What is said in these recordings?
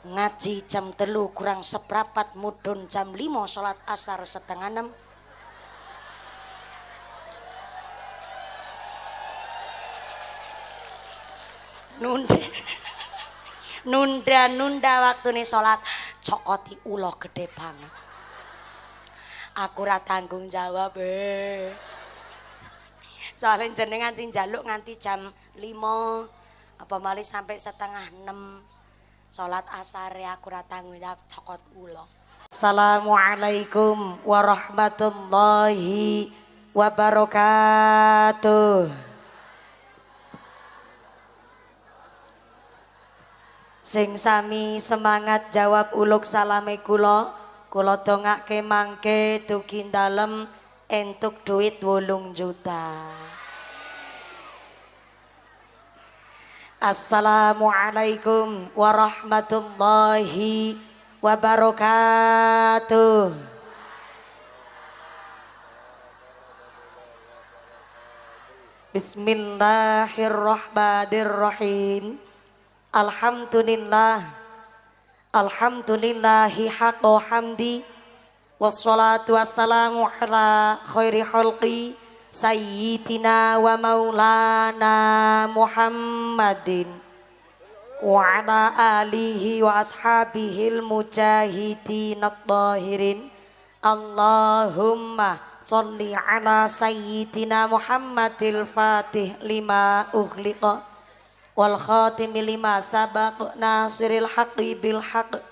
ngaji jam 3 kurang seprapat mudhun jam 5 salat asar setengah 6. Nunda waktune salat cokoti ula gede banget. Aku ora tanggung jawab soalnya jenengan sing njaluk nganti jam 5 apa malih sampai setengah 6 salat asar ya aku ora tanggung jawab cokot ula. Assalamualaikum warahmatullahi wabarakatuh. Sing sami semangat jawab uluk salame kula dongake mangke dugi dalem entuk duit 8 juta. Assalamualaikum warahmatullahi wabarakatuh. Bismillahirrahmanirrahim. Alhamdulillahi haqqa hamdi wassalatu wassalamu ala khairi khalqi sayyidina wa maulana Muhammadin wa ala alihi wa ashabihil mujahidin at-tahirin. Allahumma sholli ala sayyidina Muhammadil fatih lima ughliqa wal khatimi lima sabaq nasiril haqqi bil haqq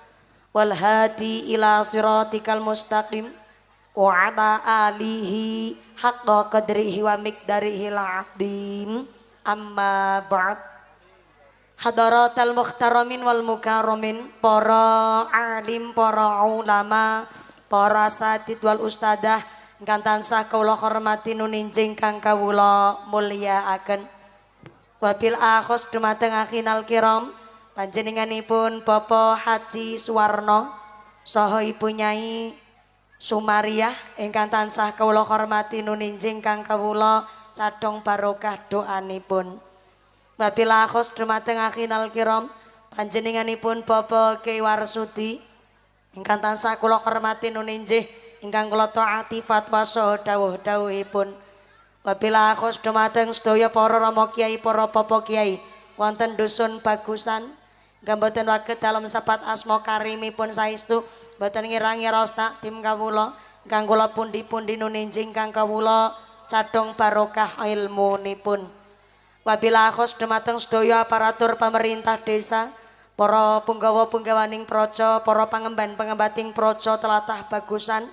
wal hadi ila siratikal mustaqim wa ala alihi haqqa qadrihi wa miqdarihil azim. Amma ba'd. Hadaratal mukhtaramin wal mukarramin, para alim, para ulama, para asatid wal ustadah ingkang tansah kawula hormati nuninjing kang kawula mulyakaken. Wabil akhos dumateng akhinal kiram panjenenganipun Bapak Haji Suwarno saha Ibu Nyai Sumariah ingkang tansah kawula hormati nuninjing kang kawula cadhong barokah doanipun. Wabil akhos dumateng akhinal kiram panjenenganipun Bapak Ki Warsudi ingkang tansah kula hormati nuninjih ingkang kula taati fatwa saha dawuh-dawuhipun. Wabila akhos dumateng sedaya para rama kiai, para bapak kiai wonten dusun Bagusan gamboten waget dalem sepat asma karimipun saestu boten ngira-ngira tak tim kawula ingkang kula pundi-pundi nuninjing kang kawula cadhong barokah ilmunipun. Wabila akhos dumateng sedaya aparatur pemerintah desa, para punggawa-punggawaning praja, para pangemban-pengembating praja tlatah Bagusan.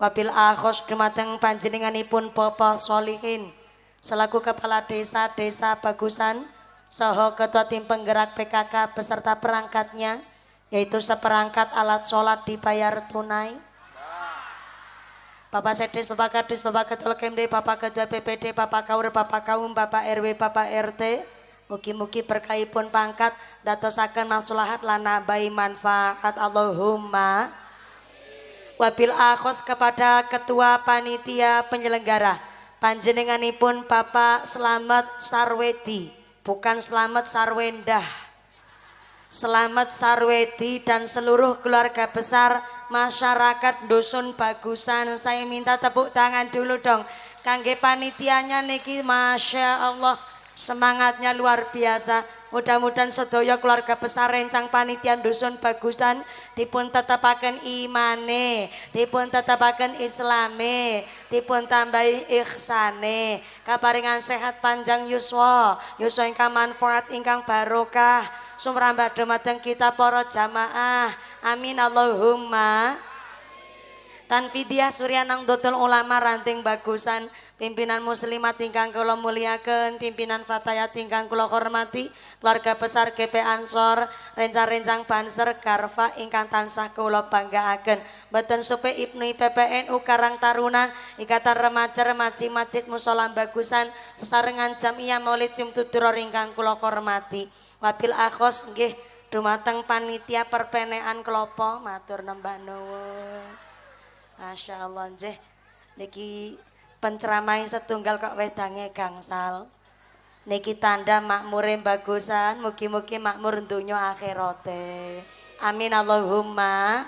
Wabil akhos dumateng panjenenganipun Bapak Solihin selaku Kepala Desa Bagusan saha Ketua Tim Penggerak PKK beserta perangkatnya yaitu seperangkat alat sholat dibayar tunai. Bapak Sedis, Bapak Kadis, Bapak Ketua Kemde, Bapak Ketua PPD, Bapak Kaur, Bapak Kaum, Bapak RW, Bapak RT, mugi-mugi berkahipun pangkat dadosaken maslahat lan nambahi manfaat. Allahumma. Wabil akhos kepada Ketua Panitia Penyelenggara panjenenganipun Bapak Slamet Sarwedi, bukan Slamet Sarwendah, Slamet Sarwedi dan seluruh keluarga besar masyarakat Dusun Bagusan. Saya minta tepuk tangan dulu dong kangge panitianya niki, Masya Allah semangatnya luar biasa. Mudah-mudahan sedaya keluarga besar rencang panitia Dusun Bagusan dipun tetapaken imane, dipun tetapaken islame, dipun tambahi ihsane, kaparingan sehat panjang yuswa ingkang manfaat ingkang barokah sumrambah dumateng kita para jamaah. Amin Allahumma. Tanfidiah Suryanang Dotul Ulama Ranting Bagusan, pimpinan muslimat ingkang kula muliaken, pimpinan fatayat ingkang kula hormati, keluarga besar GP Ansor, rencang-rencang Banser Garfa ingkang tansah kula banggaaken, mboten supe Ibnu PPNU Karang Taruna, Ikatan Remaja-Remaji Masjid Mushola Bagusan, sesarengan Jamiah Maulid Simtuduror ingkang kula hormati. Wabil akhos nggih dumateng panitia perpenean klopo, matur nembah nuwun. Masya Allah nggih niki penceramai setunggal kok wedange gangsal. Niki tanda makmure Bagusan, mugi-mugi makmur donya akhirate. Amin Allahumma.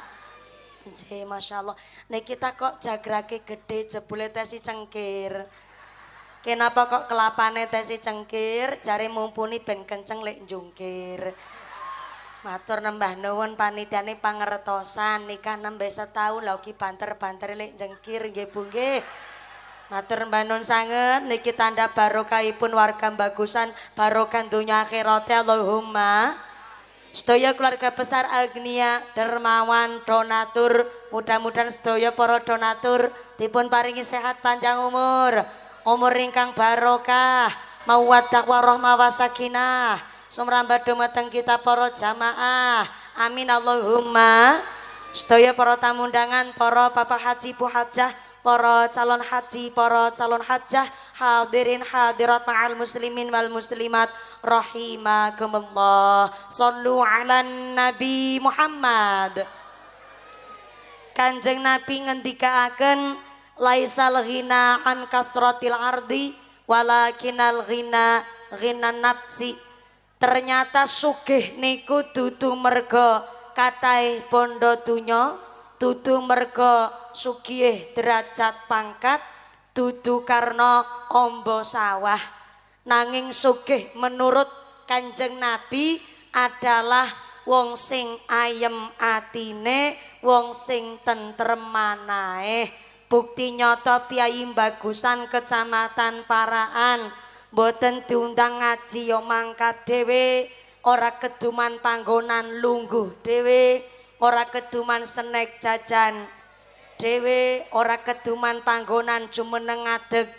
Nggih, masyaallah. Nek kita kok jagrake gede jebule tesi cengkir. Kenapa kok kelapane tesi cengkir? Jare mumpuni ben kenceng lek njungkir. Matur nembah nuwun panitiane pangertosan nikah nembe setahun lha ugi banter-banter lek jengkir nggih Bu nggih. Matur nembah nuwun sanget niki tanda barokahipun warga bagusan barokah donya akhirat Allahumma. Sedaya keluarga besar Agnia dermawan donatur mudah-mudahan sedaya para donatur dipun paringi sehat panjang umur ingkang barokah mawaddah warahmah wasakinah sumrambah dumateng kita para jamaah amin Allahumma. Sedaya para tamu undangan, para bapak haji bu hajah, para calon haji, para calon hajah, hadirin hadirat ma'al muslimin wal muslimat rahimakumullah. Shallu ala Nabi Muhammad. Kanjeng Nabi ngendikaaken laisal ghina an kasratil ardi walakinal ghina ghina nafsi. Ternyata sugih niku dudu merga kathah bondo donya, dudu merga sugih derajat pangkat, dudu karena ombo sawah, nanging sugih menurut Kanjeng Nabi adalah wong sing ayem atine, wong sing tentrem manahe. Bukti nyata Piyai Bagusan Kecamatan Paraan boten diundang ngaji yo mangkat dhewe, ora keduman panggonan lungguh dhewe, ora keduman snack jajan dhewe, ora keduman panggonan jumeneng ngadeg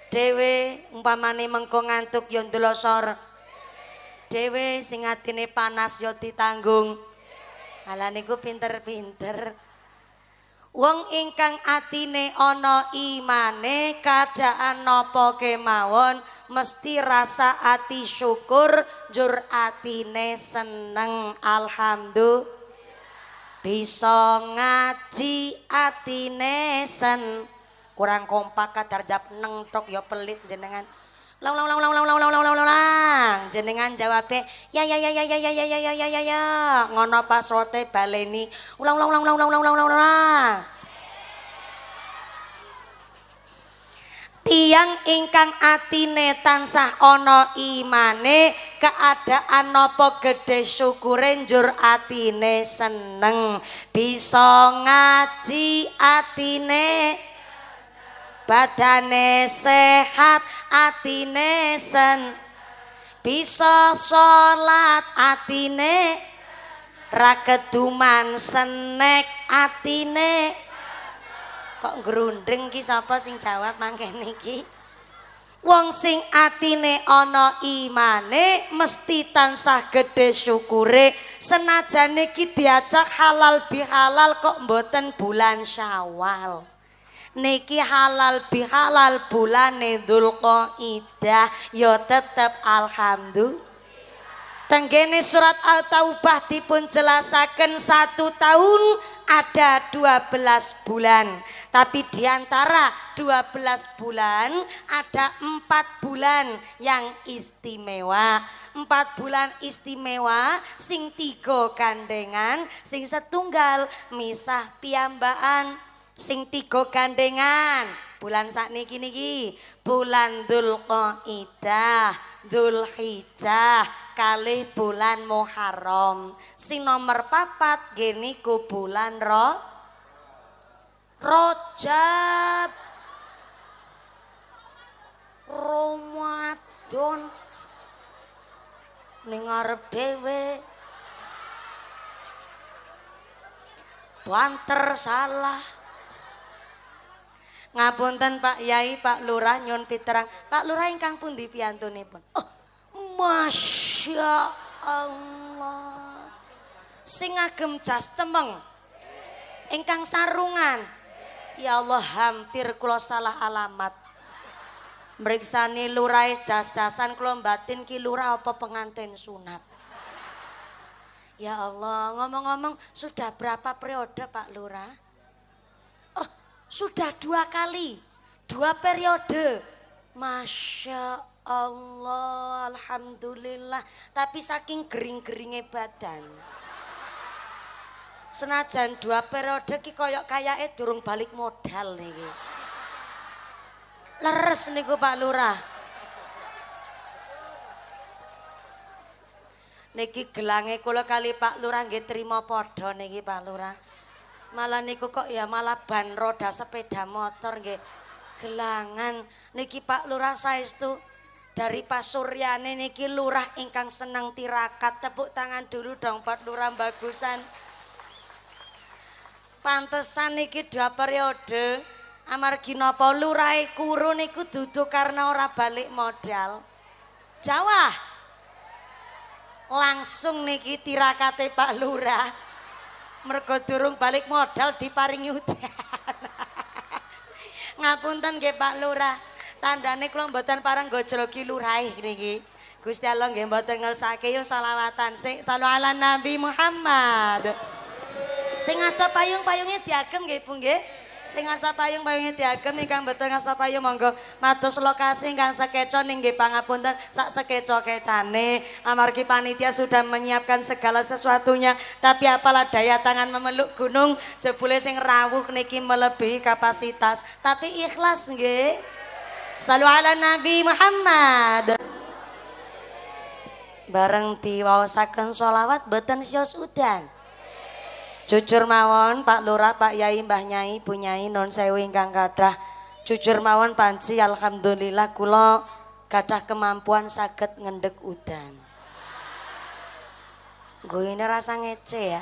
dhewe, umpamane mengko ngantuk yo ndelosor dhewe, sing atine panas yo ditanggung. Ala niku pinter-pinter. Wong ingkang atine ana imane kadaan napa kemawon mesti rasa ati syukur, njur atine seneng alhamdulillah. Bisa ngaji atine kurang kompak kadar jap neng tok ya pelit jenengan. Lang jenengan jawabe ya ngono pas rote baleni ulang tiang ingkang atine tansah ana imane keadaan napa gedhe syukure njur atine seneng bisa ngaji atine badane sehat atine bisa sholat atine ra keduman senek atine. Kok ngrundeng ki sapa sing jawab mangkene iki? Wong sing atine ana imane mesti tansah gedhe syukure senajan iki diajak halal bihalal kok mboten bulan Syawal. Niki halal bihalal bulane Dzulqaidah ya tetep alhamdulillah. Tenggene surat Al-Taubah dipun jelasaken 1 tahun ada 12 bulan. Tapi diantara 12 bulan ada 4 bulan yang istimewa. 4 bulan istimewa sing 3 gandengan, sing setunggal misah piyambakan. Sing 3 gandengan bulan sakniki niki bulan Dzulqaidah, Dzulhijjah kalih bulan Muharram. Sing nomor 4 nggih niku bulan Rajab, Ramadan ning arep dhewe banter salah. Ngapunten Pak Yai, Pak Lurah nyun piterang. Pak Lurah ingkang pundi piyantunipun? Oh, Masya Allah. Sing agem jas cemeng. Ingkang sarungan. Ya Allah hampir kula salah alamat. Mriksani lurah jas-jasan kula batin ki lurah apa pengantin sunat. Ya Allah, ngomong-ngomong sudah berapa periode Pak Lurah? Sudah 2 kali, 2 periode. Masya Allah, alhamdulillah. Tapi saking gering-geringnya badan. Senajan 2 periode ki koyok kayake durung balik modal niki. Leres niku Pak Lurah. Niki gelange kula kali Pak Lurah nggih trima padha niki Pak Lurah. Malah niku kok ya malah ban roda sepeda motor nggih gelangan niki Pak Lurah saestu dari Pasuryane niki lurah ingkang seneng tirakat. Tepuk tangan dulu dong Pak Lurah bagusan. Pantesan niki 2 periode amargi napa lurahe kuru niku dudu karena ora balik modal. Jawa langsung niki tirakate Pak Lurah mergo durung balik modal diparingi udan. Ngapunten nggih Pak Lurah, tandane kula mboten pareng gojlogi lurahe niki. Gusti Allah nggih mboten ngersake yo selawatan sing sallu ala Nabi Muhammad. Sing ngasta payung-payunge diagem nggih Bu nggih. Sing ngasta payung-payunge diagem ingkang mboten ngasta payung monggo matos lokasi ingkang sekeco nggih pangapunten sak sekeco-kecane amargi panitia sudah menyiapkan segala sesuatunya tapi apalah daya tangan memeluk gunung jebule sing rawuh niki melebihi kapasitas tapi ikhlas nggih. Shallu ala Nabi Muhammad. Bareng diwaosaken sholawat boten sios udan. Jujur mawon Pak Lurah, Pak Yai, Mbah Nyai, Bu Nyai, non sewu ingkang kathah. Jujur mawon panci alhamdulillah kula gadah kemampuan saged ngendhek udan. Gue ini rasa ngece ya.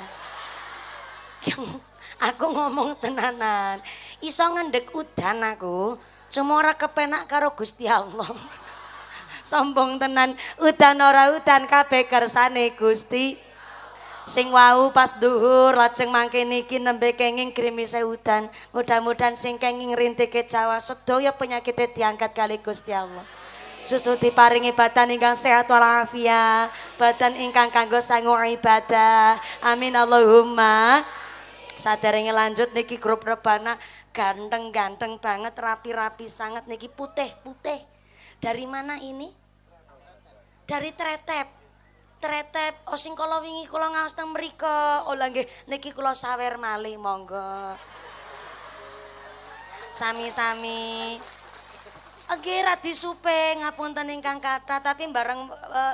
Aku ngomong tenanan. Iso ngendhek udan aku, cuma ora kepenak karo Gusti Allah. Sombong tenan, udan ora udan kabeh kersane Gusti. Sing wau pas duhur lajeng mangke niki nembe kenging grimise udan. Mudah-mudahan sing kenging rintike Jawa sedaya penyakite diangkat kali Gusti Allah. Justru diparingi badan ingkang sehat walafiat, badan ingkang kanggo sangu ibadah. Amin Allahumma. Saderenge lanjut niki grup rebana ganteng-ganteng banget, rapi-rapi sangat niki putih-putih. Dari mana ini? Dari Tretep. Tretep, sing kala wingi kula ngaos teng mriko. Oh lha nggih niki kula sawer malih monggo. Sami-sami. Nggih radi supe ngapunten ingkang kathah tapi bareng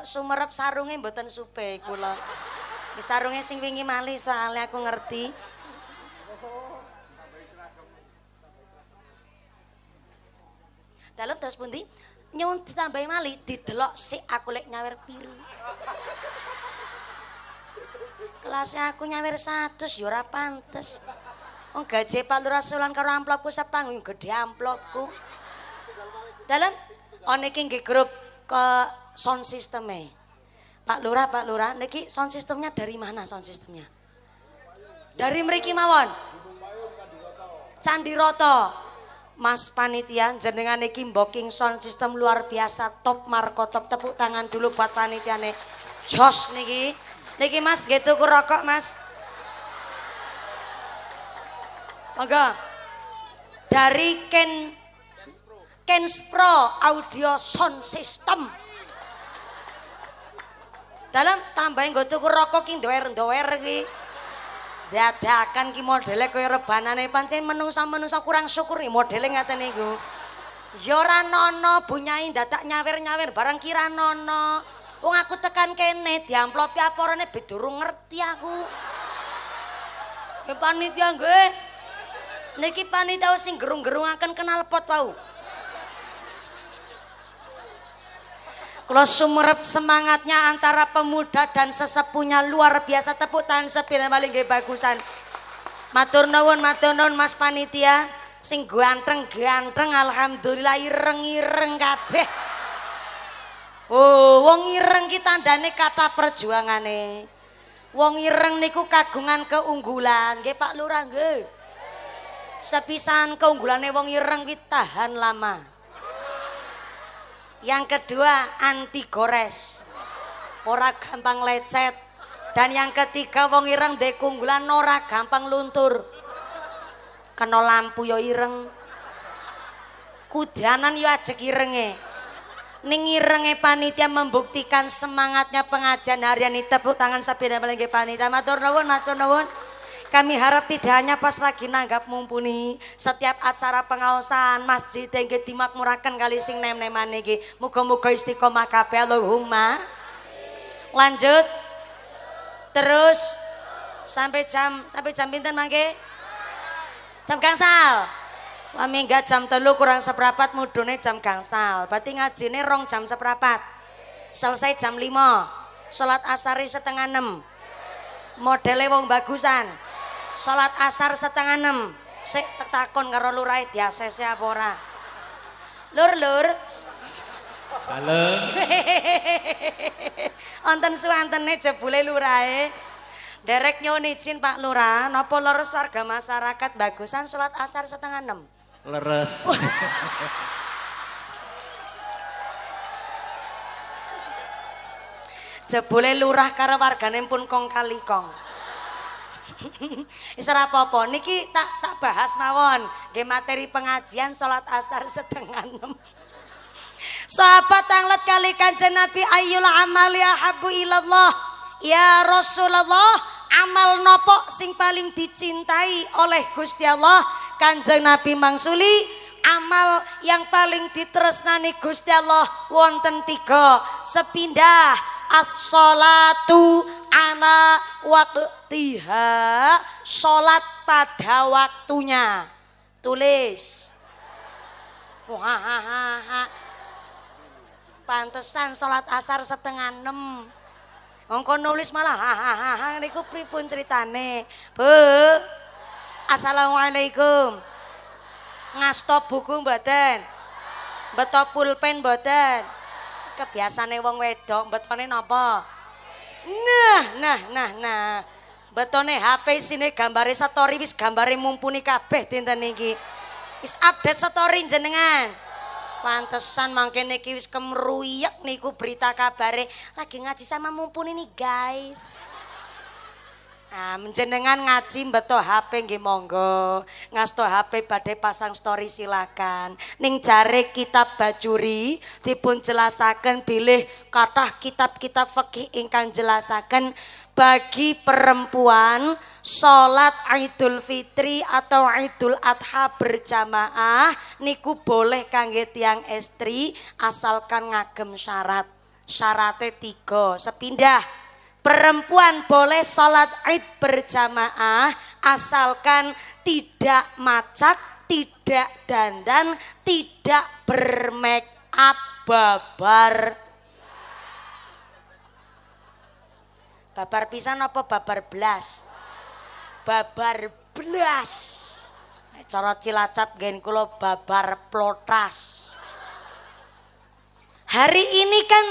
sumerep sarunge mboten supe kula. Sarunge sing wingi malih soalnya aku ngerti. Dalem terus pundi? Nyuwun ditambahi malih didelok sik aku lek nyawer piru. Kelasnya aku nyawer 100 ya ora pantes. Wong gaji Pak Lurah sulan karo amplopku sepanggung gede amplopku. Dalem ana iki nggih grup ke sound system-e. Pak Lurah niki sound systemnya dari mana sound systemnya? Dari mriki mawon. Candi Roto. Mas panitia jenengan iki booking sound system luar biasa top markotop, tepuk tangan dulu buat panitiane. Jos niki. Niki Mas nggih tuku rokok Mas. Monggo. Dari Kenspro Audio Sound System. Dalam tambahin nggo tuku rokok ki ndower-ndower ki. Dadakan ki modele kaya rebanane pancen menungsa-menungsa kurang syukur nih modele ngaten niku. Ya ora nono Bu Nyai dadak nyawer-nyawer barang kira nono. Wong aku tekan kene diamplopi aporane bedurung ngerti aku. Ya panitia nggih. Niki panitia sing gerung-gerungaken kenal pot wau. Kula sumerep semangatnya antara pemuda dan sesepuhnya luar biasa. Tepuk tangan sepira malih nggih bagusan. Matur nuwun Mas panitia sing ganteng-ganteng alhamdulillah ireng-ireng kabeh. Oh, wong ireng ki tandane kata perjuangane. Wong ireng niku kagungan keunggulan, nggih Pak Lurah nggih. Sepisan keunggulane wong ireng ki tahan lama. Yang kedua anti gores, ora gampang lecet. Dan yang ketiga wong ireng ndek keunggulan ora gampang luntur. Kena lampu yo ireng, kudanan yo ajek irenge. Ning irenge panitia membuktikan semangatnya pengajian harian ini. Tepuk tangan sabeda paling nggih panitia. Matur nuwun, matur nuwun. Kami harap tidak hanya pas lagi nanggap mumpuni, setiap acara pengaosan masjid yang dimakmurakan kali sing nem-neman iki. Muga-muga istiqomah kabeh Allahumma. Lanjut. Terus sampai jam pinten mangke? Jam gangsal. Lah minggat jam 3 kurang seprapat mudune jam gangsal. Berarti ngajine 2 jam seprapat. Selesai jam 5. Salat asari setengah 6. Modele wong bagusan. Salat asar setengah 6. Sik takon karo lurahe diasese apa ora. Lur. Halo. Wonten suwantene jebule lurahe. Derek nyuwun izin Pak Lurah, napa leres warga masyarakat bagusan salat asar setengah 6? Leres. Jebule lurah karo wargane pun kong kali kong. Wis ora apa-apa, niki tak bahas mawon. Nggih materi pengajian salat asar setengah 6. Sahabat anglet kali Kanjeng Nabi ayyul amali ahabbu ilallah. Ya Rasulullah, amal nopo sing paling dicintai oleh Gusti Allah? Kanjeng Nabi mangsuli amal yang paling ditresnani Gusti Allah wonten 3. Sepindah as-sholatu ala waqtiha, salat pada waktunya. Tulis. Wah, pantesan salat asar setengah 6. Ngko nulis malah hahaha niku pripun ceritane? Bu. Assalamualaikum. Ngastop buku mboten? Beto pulpen mboten? Kebiasane wong wedok betone napa? Nah. Betone HP sine gambare story wis gambare mumpuni kabeh dinten niki. Wis update story jenengan. Pantesan mangke niki wis kemruyek niku berita kabare lagi ngaji sama mumpuni nih guys. Nah, menjenengan ngaji beto HP nggih monggo. Ngasto HP badhe pasang story silakan. Ning jare kitab Bajuri dipun jelasaken bilih kathah kitab-kitab fikih ingkang jelasaken bagi perempuan salat Idul Fitri atau Idul Adha berjamaah niku boleh kangge tiang estri asalkan ngagem syarat. Syaratnya 3. Sepindah perempuan boleh sholat id berjamaah asalkan tidak macak, tidak dandan, tidak bermake up, babar pisan apa babar blas? Babar blas. Cara Cilacap gen kula babar plotas. Hari ini kan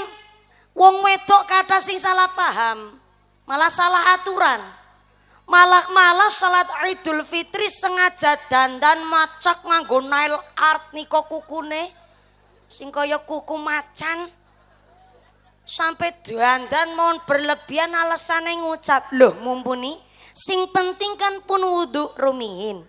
wong wedok kata sing salah paham, malah salah aturan. Malah salat Idul Fitri sengaja dandan macak nganggo nail art niko kukune sing kaya kuku macan. Sampai dandan mohon berlebihan alasane ngucap, loh mumpuni sing penting kan pun wudu rumihin.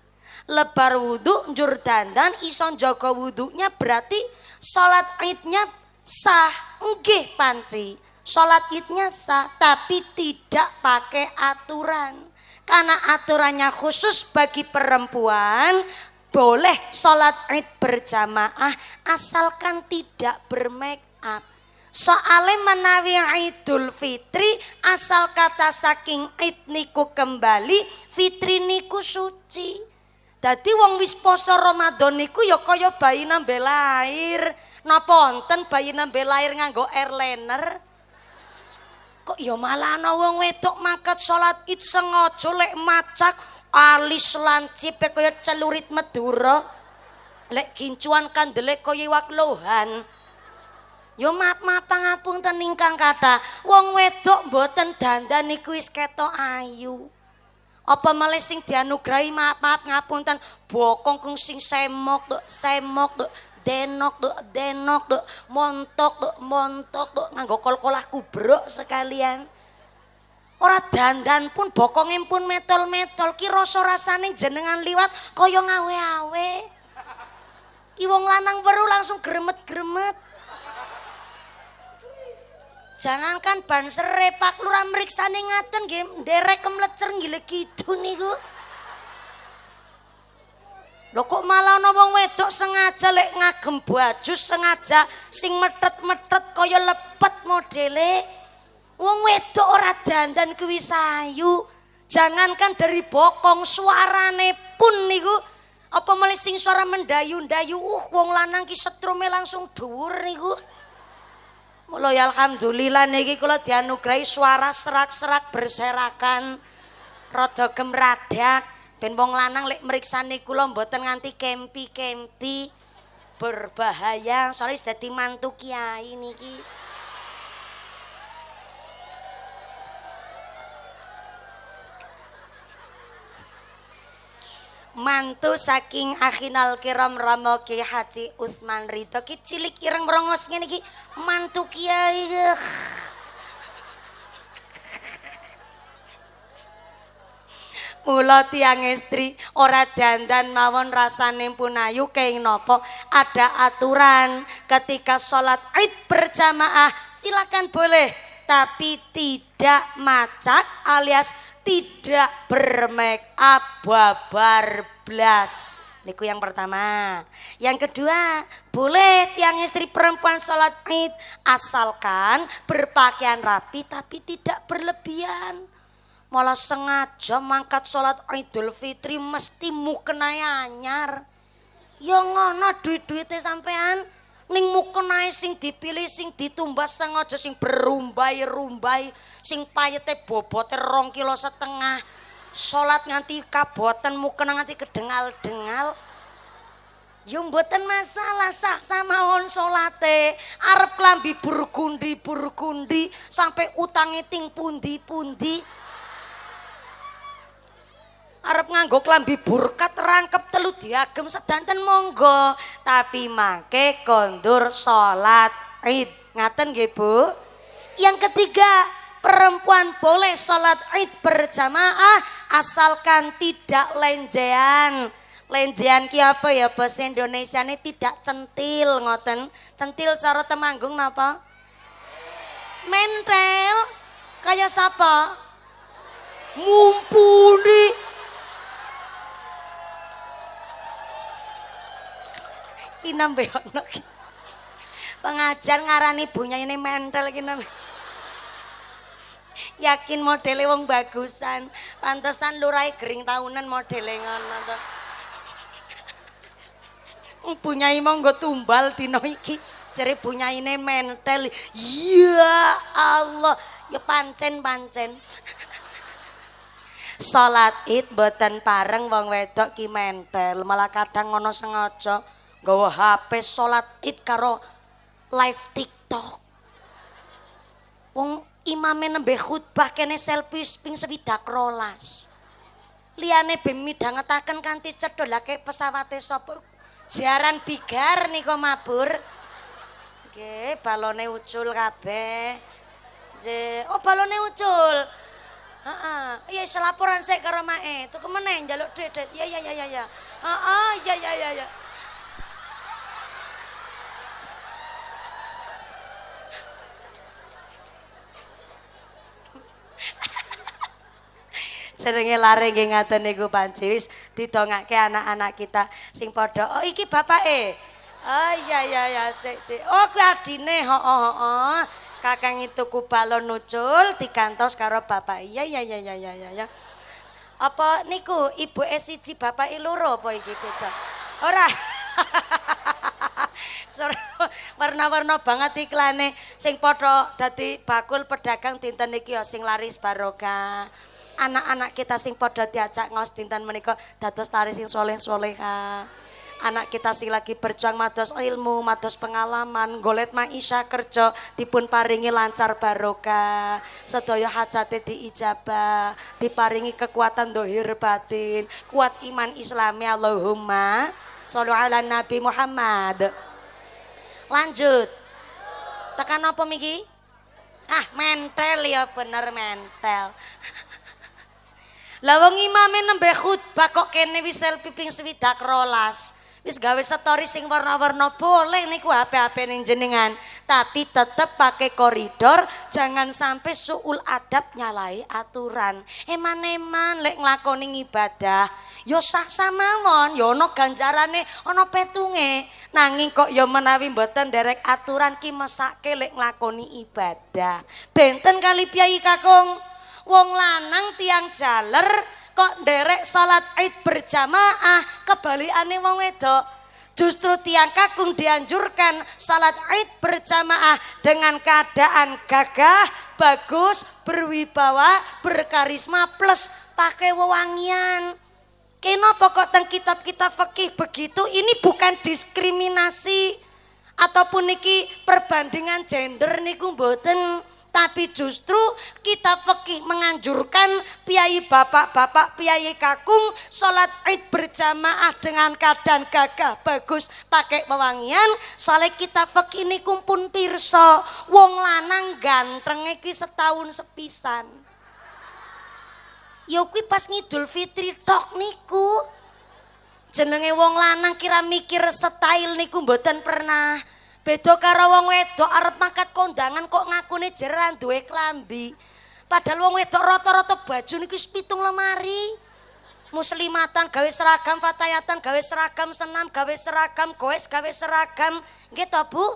Lebar wudu njur dandan iso njaga wudunya berarti salat Idnya sah. Nggih panci, salat Idnya sah tapi tidak pakai aturan. Karena aturannya khusus bagi perempuan boleh salat Id berjamaah asalkan tidak bermake up. Soale menawi Idul Fitri asal kata saking Id niku kembali, Fitri niku suci. Dadi wong wis poso Ramadan niku ya kaya bayi nembe lair. Napa wonten bayi nembe lair nganggo airliner? Kok ya malah ana wong wedok mangkat salat Id sengaja lek macak alis lancipe kaya celurit Madura. Lek gincuan kandele kaya iwak lohan. Ya maaf pangapunten ingkang kathah. Wong wedok mboten dandan niku wis ketok ayu. Apa malih sing dianugrahi maaf ngapunten bokong kung sing semok denok montok nganggo kol-kolah kubrok sekalian. Ora dandan pun bokonge pun metol-metol ki rasa rasane jenengan liwat kaya ngawe-awe. Ki wong lanang weru langsung gremet-gremet. Jangankan ban sere Pak Lurah mriksane ngaten nggih nderek kemlecer gile gitu niku. Lho kok malah ana wong wedok sengaja lek ngagem baju sengaja sing metet-metet kaya lepet modele. Wong wedok ora dandan kuwi sayu. Jangankan dari bokong suarane pun niku apa melih sing suara mendayu-dayu wong lanang ki setrume langsung dhuwur niku. Mula ya alhamdulillah niki kula dianugerahi suara serak-serak berserakan rada gemradak ben wong lanang lek mriksani kula mboten nganti kempi-kempi berbahaya soalnya wis dadi mantu kiai niki. Mantu saking akhinal kiram Ramo Ki Haji Utsman Ridho ki cilik ireng merongos ngene iki mantu kiai. Mula tiang istri ora dandan mawon rasane pun ayu kenging napa ada aturan ketika sholat Id berjamaah silakan boleh tapi tidak macak alias tidak bermake up babar blas. Niku yang pertama. Yang kedua, boleh tiang istri perempuan sholat Id asalkan berpakaian rapi tapi tidak berlebihan. Malah sengaja mangkat sholat Idul Fitri mesti mukenai anyar. Ya ngono duit-duitnya sampean. Ning mukenai sing dipilih sing ditumbas sengaja sing berumbai-rumbai sing payete bobote 2,5 kilo. Salat nganti kaboten mukena nganti kedengal-dengal. Ya mboten masalah sah samawon salate. Arep klambi burgundi sampai utange ting pundi-pundi. Arep nganggo klambi burkat rangkep telu diagem sedanten monggo tapi mangke kondur salat Id ngaten nggih Bu. Yang ketiga perempuan boleh salat Id berjamaah asalkan tidak lenjean. Lenjean ki apa ya bahasa Indonesia ini tidak centil ngoten. Centil cara Temanggung napa? Mentel. Kayak siapa? Mumpuni. Kinambe ono ki. Pengajar ngarani ibunya ini mentel ki nambe. Yakin modele wong bagusan. Pantesan lurai gering tahunan modele ngono to. Bunyai monggo tumbal dina iki. Jere bunyaine mentel. Ya Allah, ya pancen-pancen. Salat Id mboten pareng wong wedok ki mentel, malah kadang ngono sengaja nggawa HP salat Id karo live TikTok. Wong imame nembe khutbah kene selfie ping 12. Liyane ben midhangetaken kanthi cedhak lha kek pesawate sapa? Jaran bigar nika mabur. Nggih, balone ucul kabeh. Nggih, oh balone ucul. Heeh, iya selaporan sik karo mae. Tuku meneh njaluk dhuwit. Ya. Heeh, ya. Jenenge lare nggih ngaten niku panci wis didongake anak-anak kita sing padha. Oh iki bapake. Oh iya sik. Oh kuwi adine. Heeh. Kakang tuku balon ucul digantos karo bapak. Iya. Apa niku ibuke siji bapake loro apa iki beda? Ora. Warna-warna banget iklane sing padha dadi bakul pedagang dinten niki ya sing laris barokah. Anak-anak kita sing padha diajak ngos dinten menika dados laris sing soleh-solehah. Anak kita sing lagi berjuang mados ilmu, mados pengalaman, golet maisha kerja dipun paringi lancar barokah. Sedaya hajate diijabah, diparingi kekuatan dohir batin, kuat iman Islami Allahumma sholli ala Nabi Muhammad. Lanjut. Tekan apa miki? Ah, mentel ya bener mentel. Lah wong imame nembe khutbah kok kene wis selfie ping 12. Wis gawe story sing warna-warna boleh niku HP-HP ning jenengan, tapi tetep pakai koridor, jangan sampai suul adab nyalai aturan. Eman-eman lek nglakoni ibadah, yo sah mawon, yo ana ganjarane, ana petunge. Nanging kok yo menawi mboten derek aturan ki mesake lek nglakoni ibadah. Benten kali Piyai Kakung, wong lanang tiang jaler kok nderek salat Id berjamaah, kebalikane wong wedok. Justru tiang kakung dianjurkan salat Id berjamaah dengan keadaan gagah, bagus, berwibawa, berkarisma plus pakai wewangian. Kenapa kok teng kitab-kitab fikih begitu? Ini bukan diskriminasi ataupun niki perbandingan gender niku mboten. Tapi justru kita fikih menganjurkan piyai bapak-bapak, piyai kakung sholat Id berjamaah dengan keadaan gagah bagus pakai wewangian. Soalnya kita fikih ini kumpun pirsa wong lanang ganteng iki setahun sepisan. Ya kuwi pas ngidul fitri tok niku. Jenenge wong lanang kira mikir style niku mboten pernah. Beda karo wong wedok arep mangkat kondangan kok ngakune jeran duwe klambi. Padahal wong wedok rata-rata baju niku wis 7 lemari. Muslimatan gawe seragam, fatayatan gawe seragam, senam gawe seragam, goes gawe seragam. Nggih to, Bu?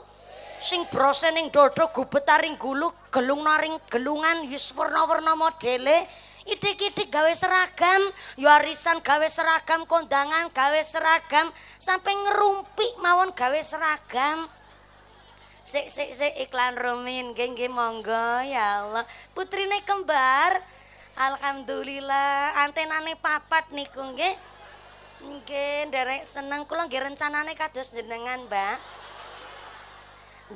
Sing brose ning dodo gubetaring gulu, gelung naring gelungan wis warna-warna modele. Idik-idik gawe seragam, yo arisan gawe seragam, kondangan gawe seragam, sampai ngerumpi mawon gawe seragam. Sik iklan rumin, nggih monggo ya Allah. Putrine kembar, alhamdulillah antenane papat niku nggih. Nggih nderek seneng, kula nggih rencanane kados jenengan, Mbak.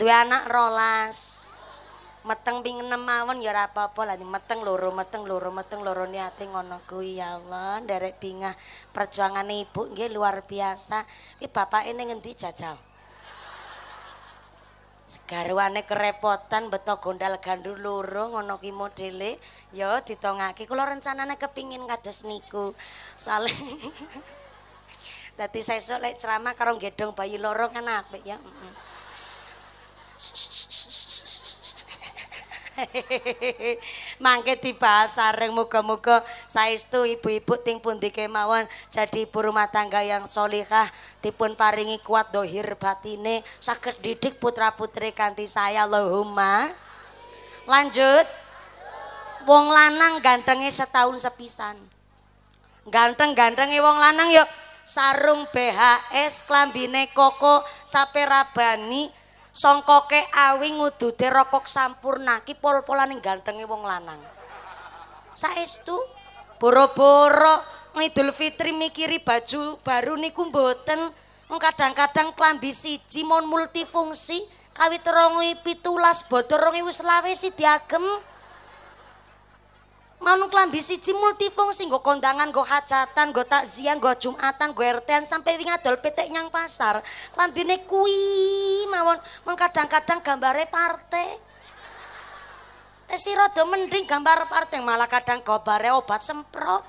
Duwe anak 12. Meteng ping 6 mawon ya ora apa-apa lah, meteng loro niate ngono kuwi ya Allah. Nderek bingah perjuangane ibu nggih luar biasa. Ki bapake ning ngendi jajal? Segarwane kerepotan beto gondal gandul loro ngono ki modele ya ditongake. Kula rencanane kepingin kados niku. Soale dadi sesuk lek ceramah karo gedhong bayi loro kan apik ya. Mangke dibahas sareng, muga-muga saestu ibu-ibu ting pundi kemawon jadi ibu rumah tangga yang sholihah, dipun paringi kuat dohir batine, saged didik putra-putri kanthi saya, Allahumma. Lanjut. Wong lanang gantenge setahun sepisan. Ganteng-gantenge wong lanang yuk sarung BHS, klambine koko, cape rabani, songkoke awi, ngudude rokok sampurna. Ki pol-polane gantenge wong lanang. Saestu boro-boro ngidul fitri mikiri baju baru niku mboten. Kadang-kadang klambi siji mon multifungsi kawit 2017 bodor 2020 diagem. Mau klambi siji multifungsi, nggo kondangan, nggo hajatan, nggo takziah, nggo jumatan, nggo RT-an sampai wingi adol petek nyang pasar. Klambine kuwi mawon kadang-kadang gambare partai. Tesi rada mending gambar partai, malah kadang gambare obat semprot.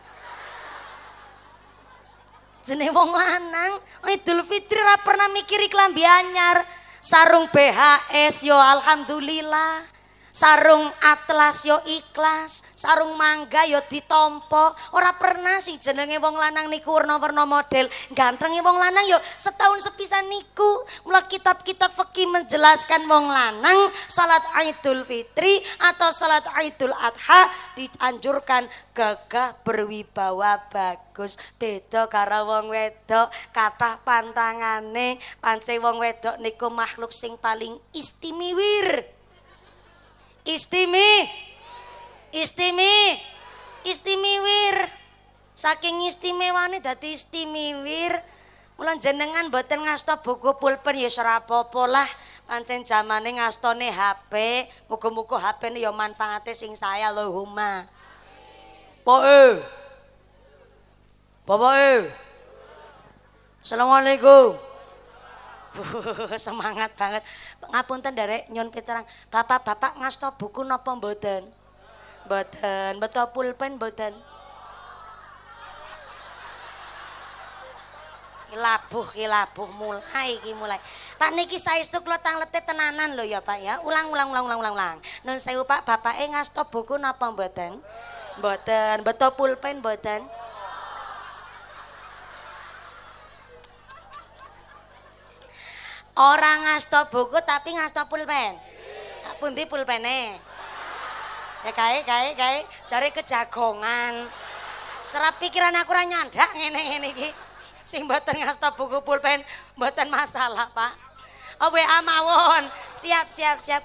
Jenenge wong lanang, Idul Fitri ora pernah mikiri klambi anyar. Sarung BHS yo alhamdulillah. Sarung atlas yo ikhlas, sarung mangga yo ditompo. Ora pernah sih jenenge wong lanang niku warna-warna model. Gantenge wong lanang yo setahun sepisan niku. Mula kitab-kitab fikih menjelaskan wong lanang salat Idul Fitri atau salat Idul Adha dianjurkan gagah berwibawa bagus. Beda karo wong wedok, kathah pantangane. Pancen wong wedok niku makhluk sing paling istimiwir. Istimiwir. Saking istimewane dadi istimiwir. Mula jenengan mboten ngasta buku pulpen ya ora apa-apa lah. Pancen jamane ngastane HP, muga-muga HP-ne ya manfaate sing saya, Allahumma. Bapak. Assalamualaikum. Semangat banget. Ngapunten nderek nyun piterang. Bapak-bapak ngasta buku napa mboten? Mboten. Beto pulpen mboten? Ki labuh mulai iki mulai. Pak niki saestu kula tanglete tenanan lho ya Pak ya. Ulang. Nun sewu Pak, bapake ngasta buku napa mboten? Mboten. Beto pulpen mboten? Orang ngasta buku tapi ngasta pulpen. Pundi pulpene? Ya kae jare kejagongan. Serap pikiran aku ra nyandak ngene-ngene iki. Sing mboten ngasta buku pulpen mboten masalah, Pak. Oh WA mawon. Siap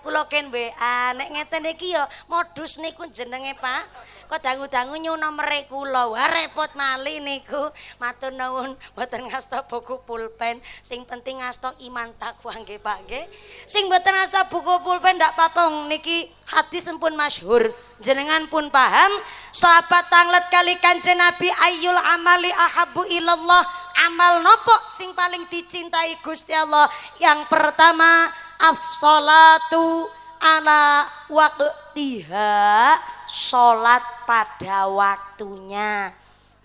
kula ken WA. Nek ngeten iki ya modus niku jenenge, Pak. Kok dangu-dangu nyu nomere kula. Wah repot mali niku. Matur nuwun mboten ngasta buku pulpen. Sing penting ngasta iman takwa nggih, Pak nggih. Sing mboten ngasta buku pulpen ndak apa-apa niki hadis pun masyhur. Jenengan pun paham, sahabat tanglet kali Kanjeng Nabi ayyul amali ahabbu ilallah, amal nopo sing paling dicintai Gusti Allah. Yang pertama as-sholatu ala waqtiha, salat pada waktunya.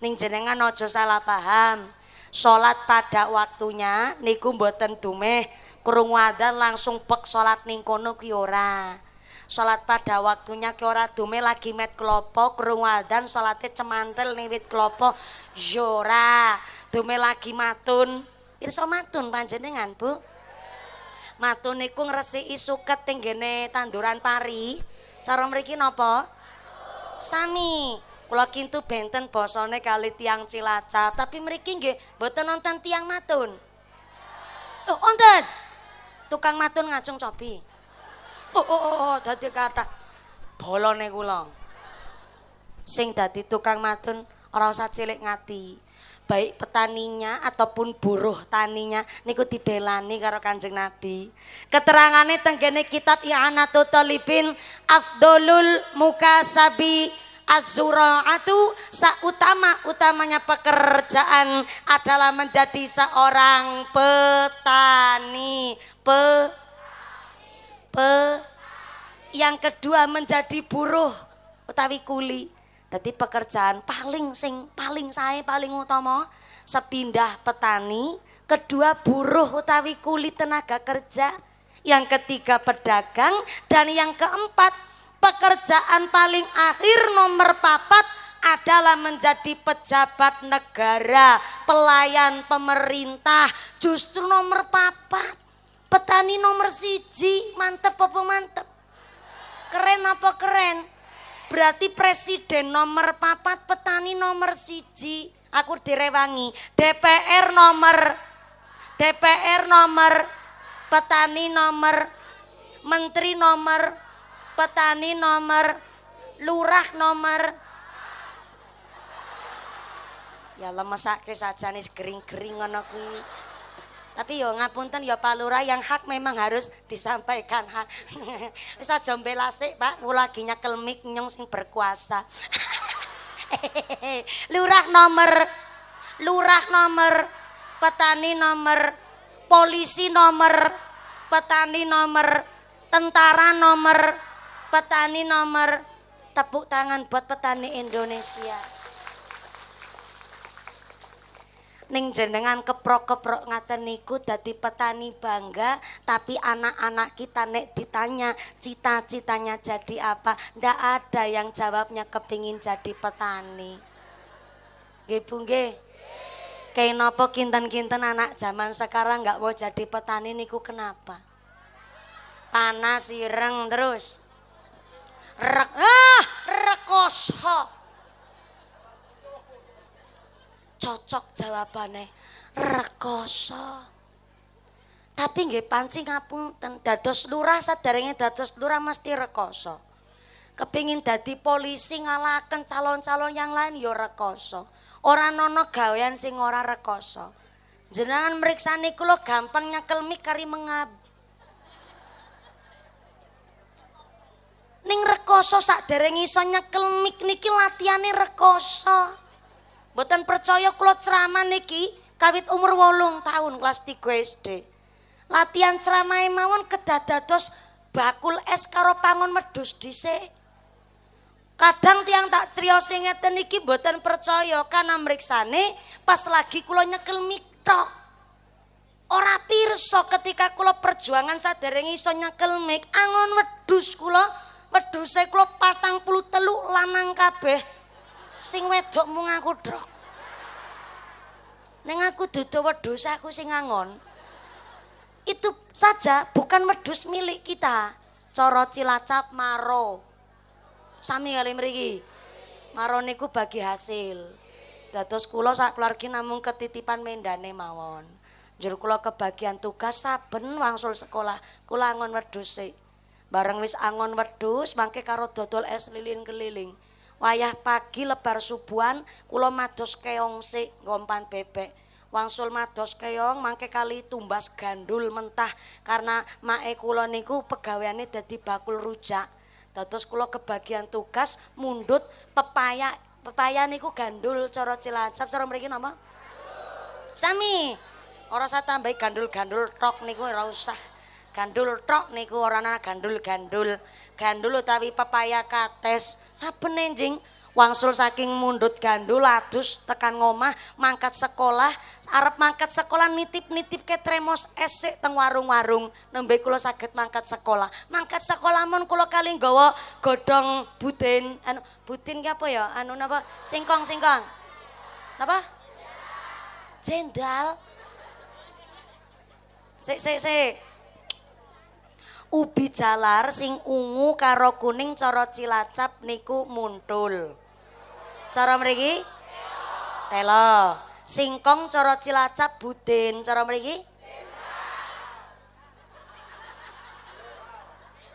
Ning jenengan aja salah paham, salat pada waktunya niku mboten dumeh krungu adzan langsung pek salat ning kono ki ora. Salat pada waktunya ki ora dume lagi met klopo krungu adzan salate cemantel ning wit klopo ora. Dume lagi matun. Pirsa matun panjenengan, Bu? Matun niku ngresiki suket teng ngene tanduran pari. Cara mriki napa? Sami. Kula kintu benten basane kali tiang Cilacap, tapi mriki nggih mboten nonton tiang matun. Oh, wonten. Tukang matun ngacung cobi. Oh, dadi kathah bolone kula. Sing dadi tukang matun ora usah cilik ngati. Baik petaninya ataupun buruh taninya niku dibelani karo Kanjeng Nabi. Keterangane teng kene kitab I'anatul Talibin afdolul mukasabi az-zura'atu, utamanya pekerjaan adalah menjadi seorang petani. Yang kedua menjadi buruh utawi kuli. Jadi pekerjaan paling sae paling utama sepindah petani, kedua buruh utawi kuli tenaga kerja, yang ketiga pedagang, dan yang keempat pekerjaan paling akhir nomor 4 adalah menjadi pejabat negara, pelayan pemerintah. Justru nomor 4. Petani nomor 1, mantep apa mantep? Keren apa keren? Berarti presiden nomor 4, petani nomor 1. Aku direwangi. DPR nomor, petani nomor, menteri nomor, petani nomor, lurah nomor. Ya lemesake sajane gering-gering ngono kuwi. Tapi yo ngapunten yo Pak Lurah, yang hak memang harus disampaikan hak. Wis aja mbela sik Pak, kula lagi nyekel mic nyong sing berkuasa. Lurah nomor, petani nomor, polisi nomor, petani nomor, tentara nomor, petani nomor. Tepuk tangan buat petani Indonesia. Ning jenengan keprok-keprok ngaten niku dadi petani bangga, tapi anak-anak kita nek ditanya cita-citanya jadi apa, ndak ada yang jawabnya kepingin jadi petani. Nggih Bu nggih. Kenapa kinten-kinten anak zaman sekarang nggak mau jadi petani niku kenapa? Panas ireng terus. Rekoso. Cocok jawabannya rekoso. Tapi nggih pancing ngapunten, dados lurah saderenge dados lurah mesti rekoso. Kepingin dadi polisi ngalaken calon-calon yang lain ya rekoso. Ora nono gawean sing ora rekoso. Jenengan mriksani kula gampang nyekel mik kari mengab. Ning rekoso saderenge iso nyekel mik niki latihane rekoso. Mboten percaya kula ceramah niki kawit umur 8 tahun kelas 3 SD. Latihan ceramahe mawon kedah dados bakul es karo pangon medhus dhisik. Kadang tiang tak criosi ngeten niki mboten percaya karena mriksane pas lagi kula nyekel mik tok. Ora pirsa ketika kula perjuangan saderenge iso nyekel mik angon wedhus kula. Wedhuse kula 43 lanang kabeh. Sing wedok mung aku drok. Ning aku dudu wedhus aku sing angon. Itu saja bukan wedhus milik kita. Cara Cilacap maro. Sami kali mriki. Maro niku bagi hasil. Dados kula sak keluarga namung ketitipan mendane mawon. Njur kula kebagian tugas saben wangsul sekolah kula angon wedhus sik. Bareng wis angon wedhus mangke karo dodol es lilin keliling. Wayah pagi lebar subuhan kula mados keong sik ngompan bebek. Wangsul mados keong mangke kali tumbas gandul mentah karena mae kula niku pegaweane dadi bakul rujak. Dados kula kebagian tugas mundhut pepaya. Pepaya niku gandul cara Cilacap, cara mriki napa? Sami. Ora usah tambahi gandul-gandul tok niku ora usah. Gandul tok niku ora ana gandul-gandul. Gandul utawi pepaya kates. Saben enjing wangsul saking mundhut gandul adus tekan ngomah mangkat sekolah arep mangkat sekolah nitip-nitip ke tremos esik teng warung-warung nembe kula saged mangkat sekolah mon kula kali nggawa godhong budin budin ki apa ya napa singkong napa jendal sik ubi jalar sing ungu karo kuning cara Cilacap niku muntul. Cara mriki? Telo. Singkong cara Cilacap budin, cara mriki?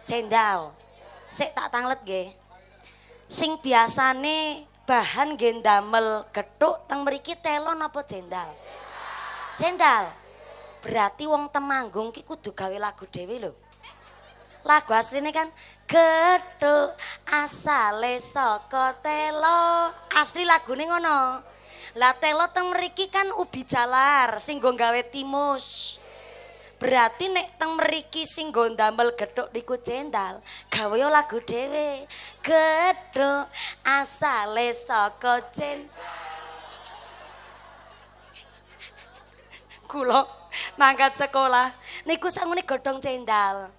Jendal. Sik tak tanglet nggih. Sing biasane bahan nggih ndamel gethuk teng mriki telo napa jendal? Jendal. Berarti wong Temanggung ki kudu gawe lagu dhewe lho. Lagu asline kan gethuk asale saka telo. Asli lagune ngono. Lah telo teng mriki kan ubi jalar sing nggo gawe timus. Berarti nek teng mriki sing nggo ndamel gethuk niku jendal, gawe lagu dhewe. Gethuk asale saka kula mangkat sekolah niku sangune godhong cendal.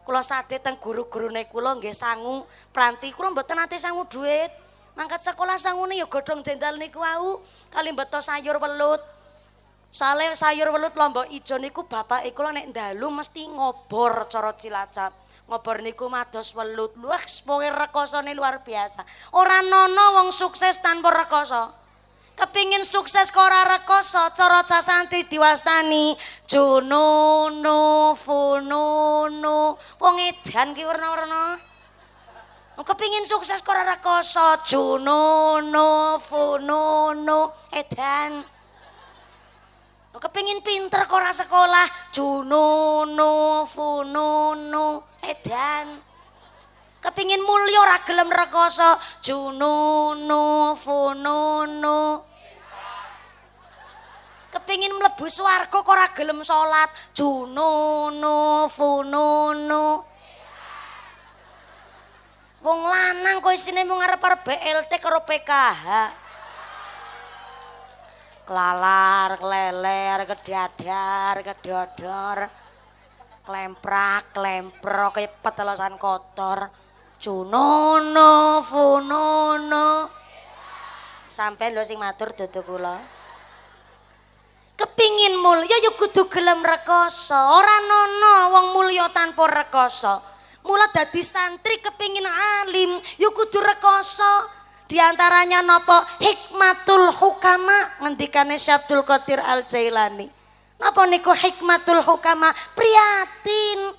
Kula sadhe teng guru-gurune kula nggih sangu pranti kula mboten nate sangu dhuwit. Mangkat sekolah sangune ya godhong jendal niku wau kali mbeto sayur welut. Sale sayur welut lombok ijo niku bapake kula nek ndalu mesti ngobor cara Cilacap. Ngobor niku mados welut. Wah, pokoke rekosane luar biasa. Ora nono wong sukses tanpa rekoso. Kepingin sukses kok ora rekoso, cara Casanti diwastani jununu fununu. Wong edan ki werna-werna. Kepingin sukses kok ora rekoso, jununu fununu edan. Kepingin pinter kok ora sekolah, jununu fununu edan. Kepingin mulya ora gelem rekoso, jununu fununu. Kepingin mlebu swarga kok ora gelem salat, jununu fununu. Wong lanang kok isine mung arep-arep BLT karo PKH. Kelalar, keleler, kedadar, kedodor. Klemprak, klempro kaya petelosan kotor. Jununu fununu. Sampai lho sing matur dudu kula. Kepingin mulya ya kudu gelem rekoso. Ora nono wong mulya tanpa rekoso. Mula dadi santri kepingin alim ya kudu rekoso. Di antaranya napa hikmatul hukama ngendikane Syekh Abdul Qadir Al Jailani. Napa niku hikmatul hukama? Prihatin.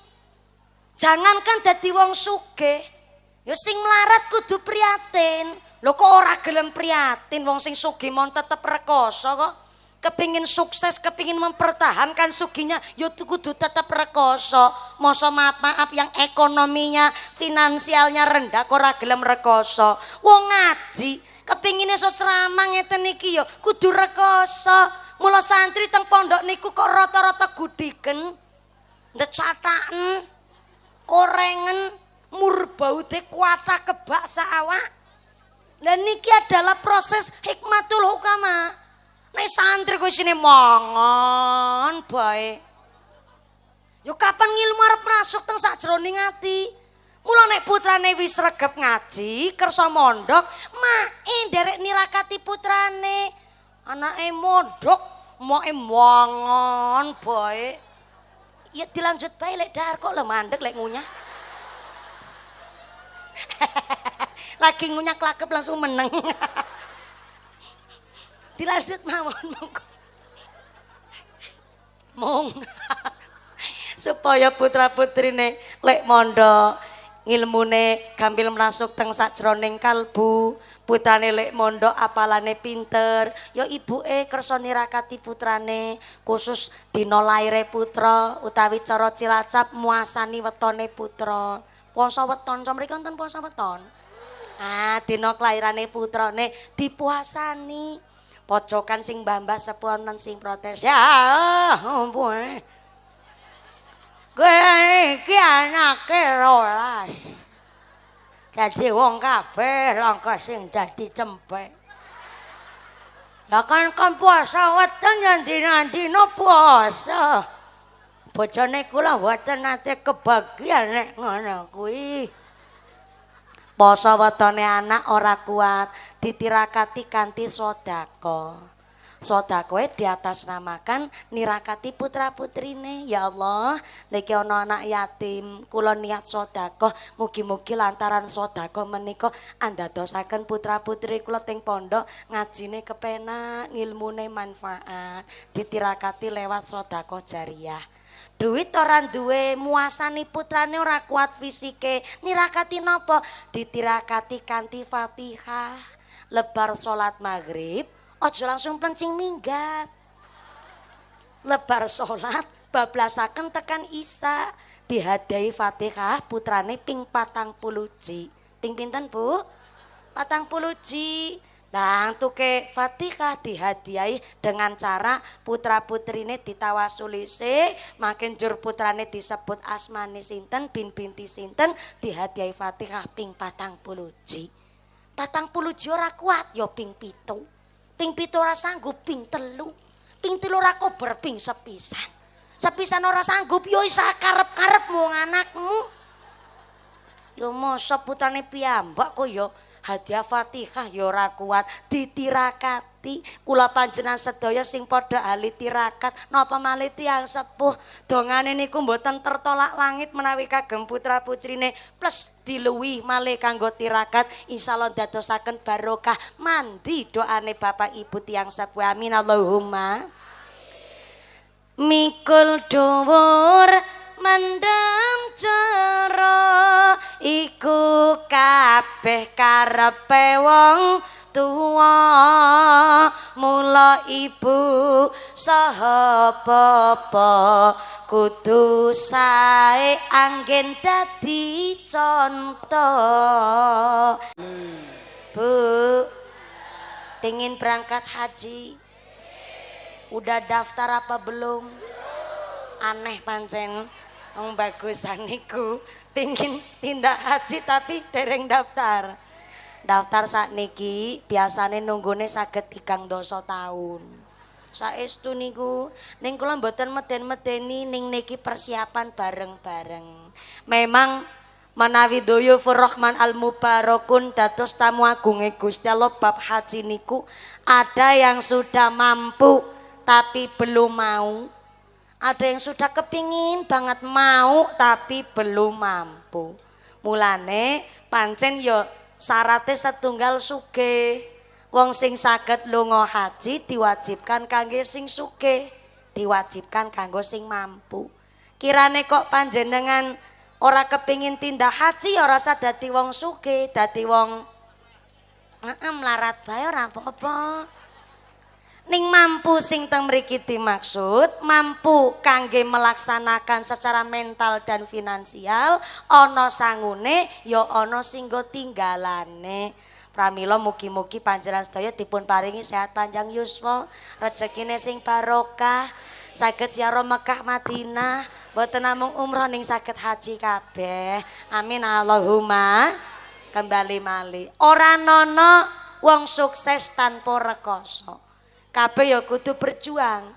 Jangankan dadi wong sugih, ya sing melarat kudu prihatin. Lho kok ora gelem prihatin wong sing sugih mon tetep rekoso kok. Kepingin sukses, kepingin mempertahankan sugihnya, ya kudu tetep rekoso. Masa maaf yang ekonominya, finansialnya rendah kok ora gelem rekoso. Wong ngaji, kepingin iso ceramah ngeten iki ya kudu rekoso. Mula santri teng pondok niku kok rata-rata gudiken, ndecataken, korengen, murbaude kuatah kebak saawak. Lah niki adalah proses hikmatul hukama. Nek santri kok isine mangan bae. Yo kapan ngilmu arep masuk teng sakjroning ati. Mula nek putrane wis sregep ngaji, kersa mondok, mae nderek nirakati putrane. Anake mondok, moke mangan bae. Ya dilanjut bae lek dar kok le mandek lek ngunyah. Lagi ngunyah klakep langsung meneng. Dilanjut mawon monggo. Mong. Supaya putra-putrine lek mondok ngilmune gampil masuk teng sakjroning kalbu, putrane lek mondok apalane pinter, ya ibuke kersa nirakati putrane, khusus dina laire putra utawi cara Cilacap muasani wetone putra. Puasa weton, mriki wonten puasa weton. Ah, dina kelairane putrane dipuasani. Pojokan sing mbah-mbah sepuh wonten sing protes. Ya ampun. Kowe iki anake 12. Dadi wong kabeh langka sing dadi cempek. Lah kan puasa weten ya dina-dina puasa. Bojone kula mboten nate kebagian nek ngono kuwi. Poso wetone anak ora kuat, ditirakati kanthi sedekah. Sedekahe diatasnamakan nirakati putra-putrine. Ya Allah, niki ana anak yatim, kula niat sedekah, mugi-mugi lantaran sedekah menika andadosaken putra-putri kula teng pondok ngajine kepenak, ngilmune manfaat, ditirakati lewat sedekah jariyah. Duit ora duwe muasani putrane ora kuat fisike, nirakati napa? Ditirakati kanthi Fatihah. Lebar salat maghrib aja langsung pencing minggat. Lebar salat bablasaken tekan Isya, dihadahi Fatihah putrane ping 40 ji. Ping pinten, Bu? 40 ji. Lah tuke Fatihah dihadiahi dengan cara putra-putrine ditawasuli sik, makin jur putrane disebut asmane sinten, bin-binti sinten, dihadiahi Fatihah ping 40 ji. 40 ji ora kuat ya ping 7. Ping 7 ora sanggup ping 3. Ping 3 ora kober ping sepisan. Sepisan ora sanggup yo isa karep-karepmu anakmu. Yo mosok putrane piyambak kok yo hadiah Fatihah ya ora kuat, ditirakati. Kula panjenengan sedaya sing padha ahli tirakat napa malih tiyang sepuh dongane niku mboten tertolak langit menawi kagem putra-putrine plus diluwi malih kanggo tirakat insyaallah dadosaken barokah mandi doane Bapak Ibu tiyang sepuh. Amin Allahumma. Mikul dhuwur mendem jero iku kabeh karepe wong tuwa, mula ibu saha bapa kudu sae anggen dadi contoh. Bu, pengin berangkat haji? Udah daftar apa belum? Aneh pancen. Wong bagusan niku pengin tindak haji tapi dereng daftar. Daftar sakniki biasane nunggune saged 3 tahun. Saestu niku ning kula mboten meden-medeni ning niki persiapan bareng-bareng. Memang menawi Dhoyufur Rahman Al Mubarakun dados tamu agunge Gusti Allah bab haji niku ada yang sudah mampu tapi belum mau. Ada yang sudah kepingin banget mau tapi belum mampu. Mulane pancen yo syaratnya setunggal sugih. Wong sing saged lunga haji diwajibkan kangge sing sugih, diwajibkan kanggo sing mampu. Kirane kok panjenengan ora kepingin tindak haji ora usah dadi wong sugih, dadi wong melarat bae ora apa-apa. Ning mampu sing teng mriki dimaksud mampu kangge melaksanakan secara mental dan finansial, ana sangune ya ana sing nggo tinggalane. Pramila mugi-mugi panjenengan sedaya dipun paringi sehat panjang yuswa, rezekine sing barokah, saged ziarah Mekah Madinah, boten namung umroh ning saged haji kabeh. Amin Allahumma. Kembali malih. Ora ana wong sukses tanpa rekoso. Kabeh ya kudu berjuang.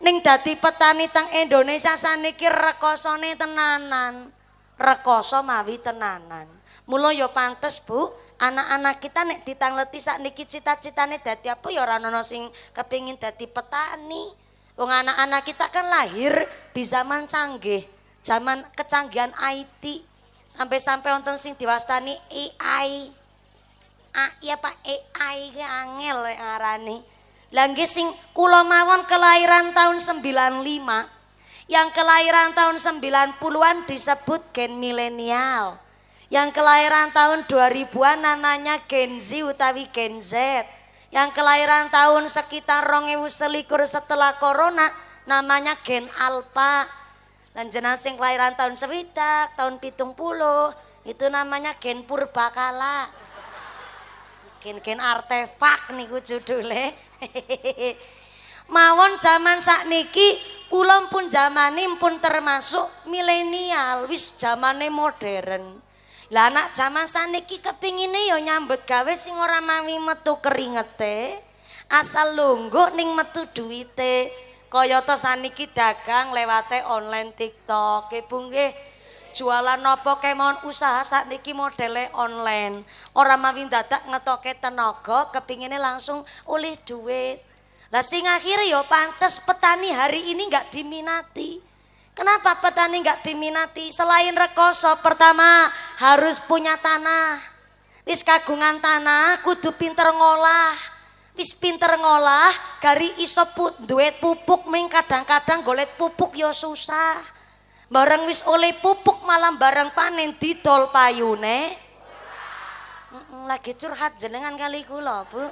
Ning dadi petani teng Indonesia saniki rekosone tenanan. Rekoso mawi tenanan. Mula ya pantes Bu, anak-anak kita nek ditangleti sakniki cita-citane dadi apa ya ora ana sing kepengin dadi petani. Wong anak-anak kita kan lahir di zaman canggih, zaman kecanggihan IT. Sampai-sampai wonten sing diwastani AI. Ya Pak, AI ki angel lek ngarani. Lah nggih sing kula mawon kelahiran tahun 95. Yang kelahiran tahun 90-an disebut gen milenial. Yang kelahiran tahun 2000-an namanya Gen Z utawi Gen Z. Yang kelahiran tahun sekitar 2021 setelah corona namanya Gen Alpha. Dan jenengan sing kelahiran tahun sewidak, tahun 70 itu namanya Gen Purbakala. Gen artefak niku judule. Mawon zaman sakniki kula pun zamane pun termasuk milenial, wis zamane modern. Lah anak zaman saniki kepingine ya nyambut gawe sing ora mawi metu keringete, asal lungguh ning metu duwite. Kaya to saniki dagang lewate online TikTok. Bu nggih, jualan napa kemawon usaha sakniki modele online. Ora mawi dadak ngetoke tenaga, kepingine langsung oleh duit. Lah sing akhire ya pantes petani hari ini enggak diminati. Kenapa petani enggak diminati? Selain rekoso, pertama harus punya tanah. Wis kagungan tanah kudu pinter ngolah. Wis pinter ngolah, gari iso duwe pupuk, ming kadang-kadang golek pupuk ya susah. Bareng wis oleh pupuk malah bareng panen didol payune. Lagi curhat jenengan kali kula, Bu.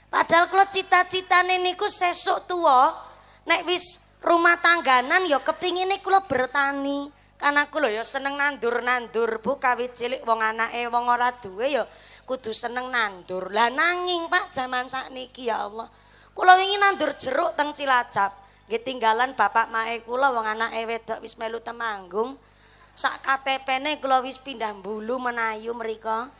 Padahal kula cita-citane niku sesuk tuwa nek wis rumah tangganan ya kepingine kula bertani. Karena kula ya seneng nandur-nandur, Bu, kawit cilik wong anake wong ora duwe ya kudu seneng nandur. Lah nanging Pak zaman sakniki ya Allah. Kula wingi nandur jeruk teng Cilacap. Nggih tinggalan bapak mae kula wong anake wedok wis melu Temanggung. Sak KTP-ne kula wis pindah Mbulu Menayu mriko.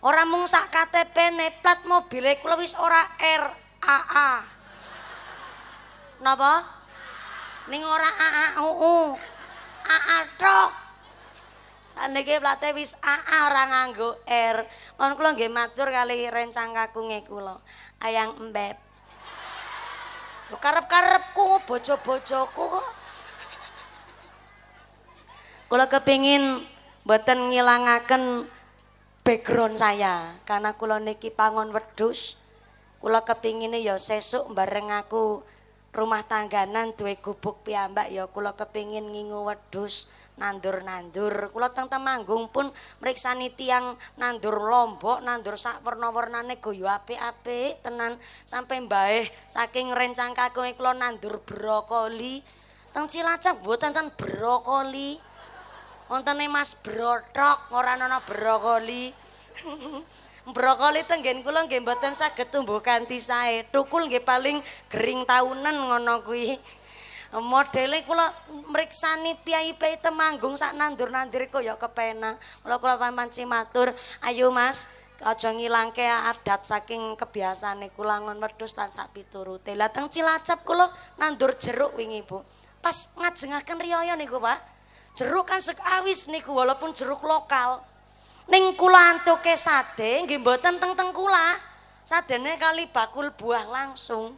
Ora mung sak KTP-ne, plat mobile kula wis ora RAA. Napa? Ning ora AAUU. AA tok. Saniki plate wis AA ora nganggo R. Mon kula nggih matur kali rencang kakunge kula. Ayang embeb. Lho karep-karepku bojo-bojoku kok. Kula kepingin mboten ngilangaken background saya karena kula niki pangon wedhus. Kula kepingine ya sesuk bareng aku rumah tangganan duwe gubuk piyambak ya kula kepingin ngingu wedhus nandur-nandur. Kula teng Temanggung pun mriksani tiyang nandur lombok, nandur sak werna-wernane go yo apik-apik tenan sampai mbae saking rencang kakunge kula nandur brokoli. Teng Cilacap mboten ten brokoli. Wontene Mas Brotok ora ana brokoli. Brokoli tenggen kula nggih mboten saged tumbuh kanthi sae. Tukul nggih paling gering taunen ngono kuwi. Modele kula mriksani piyai-piyai Temanggung sak nandur-nandur kok ya kepenak. Kula pamanci matur, "Ayo Mas, aja ngilangke adat saking kebiasaane kula ngon wedhus lan sak piturute." Lah teng Cilacap kula nandur jeruk wingi, Bu. Pas ngajengaken riyaya niku, Pak. Jeruk kan sekawis niku walaupun jeruk lokal. Ning kula antuke sade nggih mboten teng kula. Sadene kali bakul buah langsung.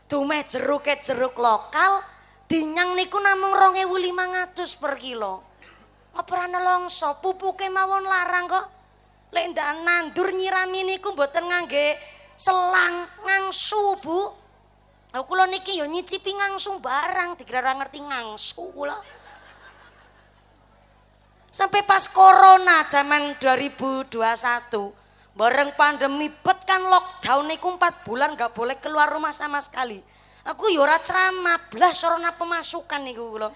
Dumeh jeruke jeruk lokal dinyang niku namung 2.500 per kilo. Apa ora nelongso pupuke mawon larang kok. Lek ndak nandur nyirami niku mboten ngangge selang ngangsu, Bu. Kula niki ya nyicipi ngangsu barang dikira ora ngerti ngangsu kula. Sampai pas corona zaman 2021 bareng pandemi bet kan lockdown niku 4 bulan gak boleh keluar rumah sama sekali. Aku ya ora ceramah blas ora pemasukan niku kula.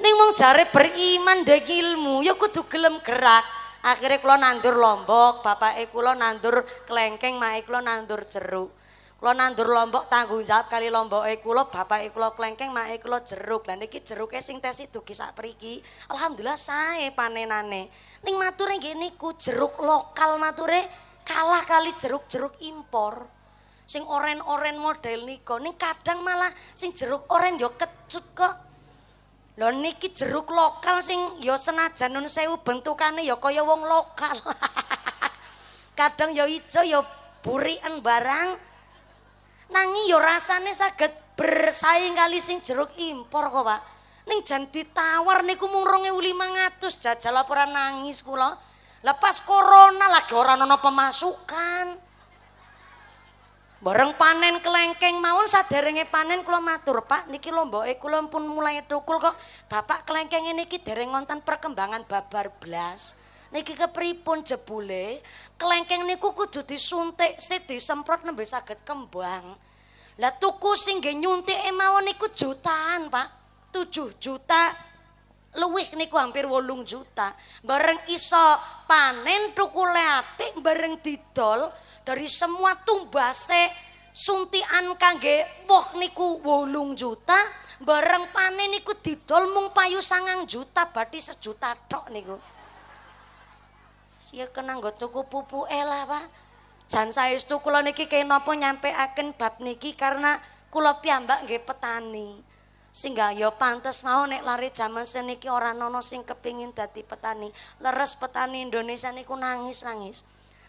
Ning mung jare beriman ndek ilmu ya kudu gelem gerak. Akhirnya kula nandur lombok, bapake kula nandur klengkeng, mae kula nandur jeruk. Kula nandur lombok tanggung jawab kali lomboke kula, bapake kula klengkeng, mae kula jeruk. Lah niki jeruke sing tesi dugi sak priki. Alhamdulillah sae panenane. Ning mature nggih niku jeruk lokal mature kalah kali jeruk-jeruk impor. Sing oren-oren model nika ning kadang malah sing jeruk oren yo kecut kok. Lho niki jeruk lokal sing yo senajan nun sewu bentukane yo kaya wong lokal. Kadang yo ijo yo buriken barang. Nanging yo rasane saged bersaing kali sing jeruk impor kok, Pak. Ning jan ditawar niku mung 2.500 jajal ora nangis kula. Lepas corona lagi ora ana pemasukan. Bareng panen kelengkeng mawon saderenge panen kula matur, Pak, niki lomboke kula pun mulai tukul kok. Bapak kelengkeng niki dereng wonten perkembangan babar blas. Niki kepripun jebule? Kelengkeng niku kudu disuntik sik disemprot nembe saged kembang. Lah tuku sing nggih nyuntike mawon niku jutaan, Pak. 7 juta luwih niku hampir 8 juta. Bareng iso panen tukule apik bareng didol dari semua tumbase suntikan kangge woh niku 8 juta, bareng panen niku didol mung payu 9 juta, berarti 1 juta tok niku. Sia kena nggo tuku pupuke lah, Pak. Jan saestu kula niki kenapa nyampeaken bab niki karena kula piyambak nggih petani. Sehingga ya pantes mau nek lari jaman seniki ora ana sing kepingin dadi petani. Leres petani Indonesia niku nangis-nangis.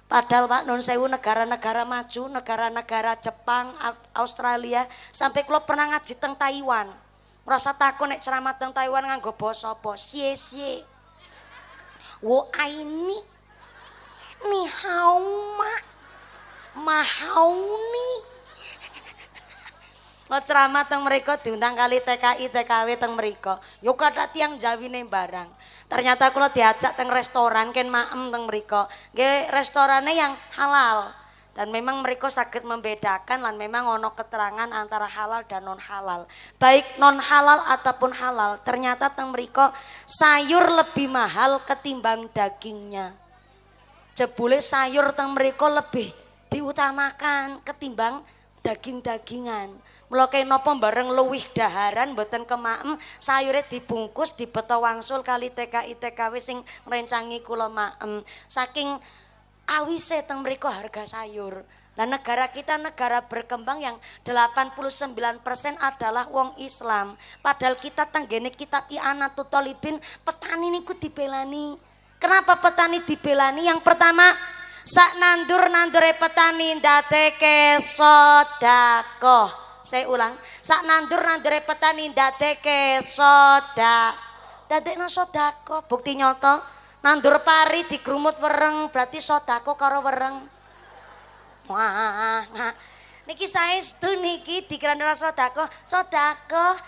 Padahal Pak nun sewu negara-negara maju, negara-negara Jepang, Australia, sampai kula pernah ngaji teng Taiwan. Merasa takut nek ceramah teng Taiwan nganggo basa apa? Xie. Wo aini. Ni hao ma. Mahauni. Lo ceramah teng mriko diundang kali TKI TKW teng mriko. Yo kathah tiyang jawine barang. Ternyata kula diajak teng restoran ken maem teng mriko. Nggih restorane yang halal. Dan memang mereka saged membedakan lan memang ono keterangan antara halal dan non halal. Baik non halal ataupun halal, ternyata teng mriko sayur lebih mahal ketimbang dagingnya. Jebule sayur teng mriko lebih diutamakan ketimbang daging-dagingan. Mula kenapa bareng luwih daharan mboten kemaem sayure dibungkus dibeto wangsul kali TKI TKW sing ngrencangi kula maem. Saking awise teng mriku harga sayur. Lah negara kita negara berkembang yang 89% adalah wong Islam. Padahal kita tenggene kitab I'anatul Thalibin petani niku dibelani. Kenapa petani dibelani? Yang pertama, sak nandure petani ndadeke sedekah. Saya ulang, sak nandure petani ndadeke dadekno sedekah. Bukti nyata, nandur pari digrumut wereng berarti sedekah karo wereng. Wah, niki saestu niki dikira sedekah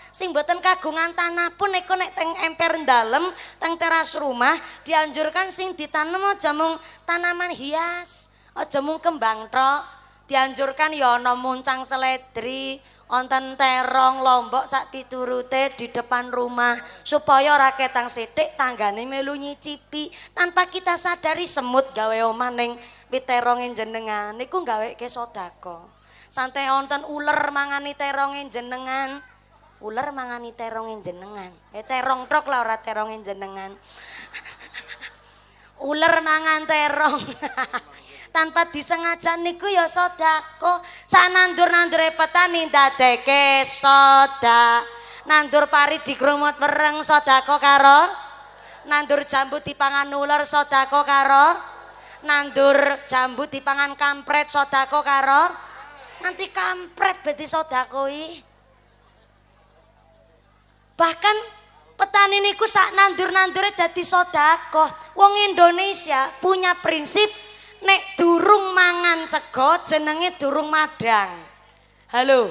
sing mboten kagungan tanah pun nek teng emper dalem teng teras rumah dianjurkan sing ditanam aja mung tanaman hias, aja mung kembang tok. Dianjurkan ya ana muncang seledri, wonten terong, lombok sak piturute di depan rumah supaya ora ketang sithik tanggane melu nyicipi. Tanpa kita sadari semut gawe omah ning wit teronge jenengan niku gaweke sedekah. Santai wonten uler mangani teronge jenengan. Uler mangani teronge jenengan. Terong tok lah ora teronge jenengan. Uler mangan terong. Tanpa disengaja niku ya sedekah. Sak nandur-nandure petani ndadeke sedekah. Nandur pari digrumut wereng sedekah karo nandur jambu dipangan ular sedekah karo nandur jambu dipangan kampret sedekah karo nanti kampret berarti sedekahi. Bahkan petani niku sak nandur-nandure dadi sedekah. Wong Indonesia punya prinsip nek durung mangan sego jenenge durung madang. Halo.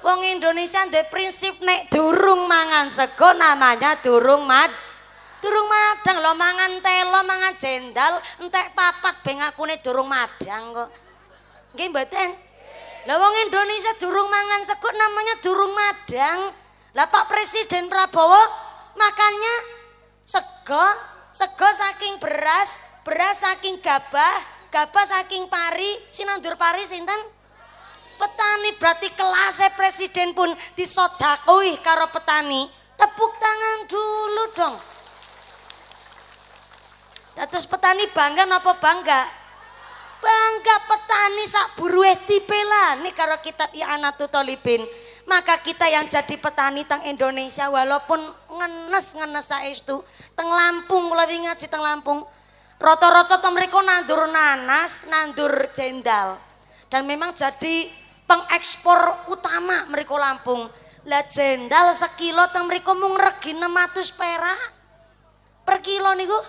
Wong Indonesia duwe prinsip nek durung mangan sego namanya durung madang. Lho mangan telo, mangan jendal entek papat ben akune durung madang kok. Nggih mboten? Lah wong Indonesia durung mangan sego namanya durung madang. Lah Pak Presiden Prabowo makannya sego saking beras saking gabah saking pari, sinandur pari sinten? Petani. Berarti kelasnya presiden pun disodakoi karo petani. Tepuk tangan dulu dong. Terus petani bangga napa bangga? bangga petani sak buruhe dipelani karo kitab I'anatul Thalibin. Maka kita yang jadi petani teng Indonesia walaupun ngenes saestu teng Lampung, kula wingi ngaji teng Lampung. Rata-rata teng mriku nandur nanas, nandur jendal. Dan memang jadi pengekspor utama mriku Lampung. Lah jendal sekilo teng mriku mung regi 600 perak per kilo niku.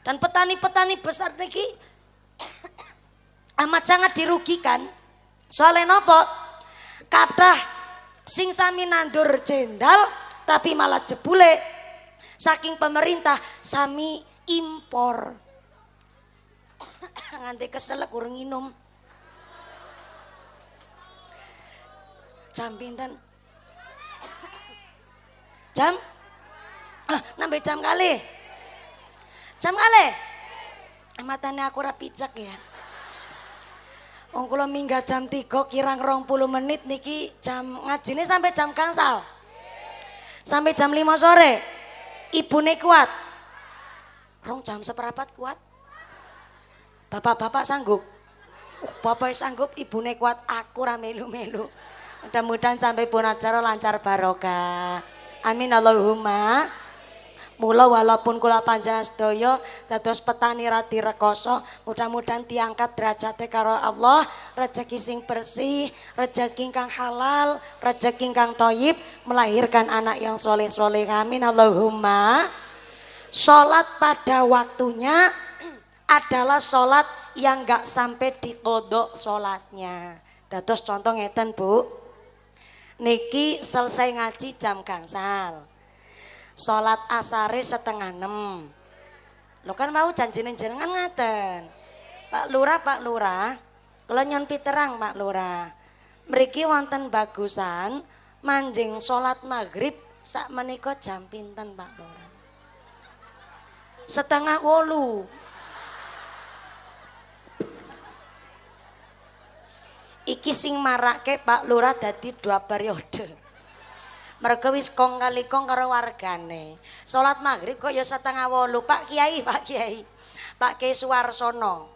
Dan petani-petani besar niki amat sangat dirugikan. Soalnya nopo? Kadah sing sami nandur jendal tapi malah jebule saking pemerintah sami impor. Nganti keselek kurang minum. Jam pinten? Jam? Nambah jam kali. Jam kali. Matane aku ora picek ya. Wong kula minggat jam 3 kirang 20 menit niki jam ngajine sampai jam gangsal. Sampai jam 5 sore. Ibune kuat. Rong jam seperapat kuat. Bapak-bapak sanggup. Bapak sanggup, ibune kuat, aku ra melu-melu. Mudah-mudahan sampai pun acara lancar barokah. Amin Allahumma. Mula walaupun kula panjenengan sedaya dados petani radi rekoso, mudah-mudahan diangkat derajate karo Allah, rezeki sing bersih, rezeki kang halal, rezeki kang thayyib, melahirkan anak yang soleh-soleh. Amin Allahumma. Salat pada waktunya adalah salat yang enggak sampai dikodok salatnya. Dados contoh ngeten Bu. Niki selesai ngaji jam gangsal. Salat asare 5:30. Lo kan mau janjine jenengan ngaten. Pak Lurah, kula nyon piterang Pak Lurah. Mriki wonten bagusan manjing salat maghrib sak menika jam pinten Pak Lurah? 7:30. Iki sing marake Pak Lurah dadi 2 periode. Mergo wis kong kali kong karo wargane. Salat maghrib kok ya 7:30. Pak Kiai. Pak Kiai Suwarsono.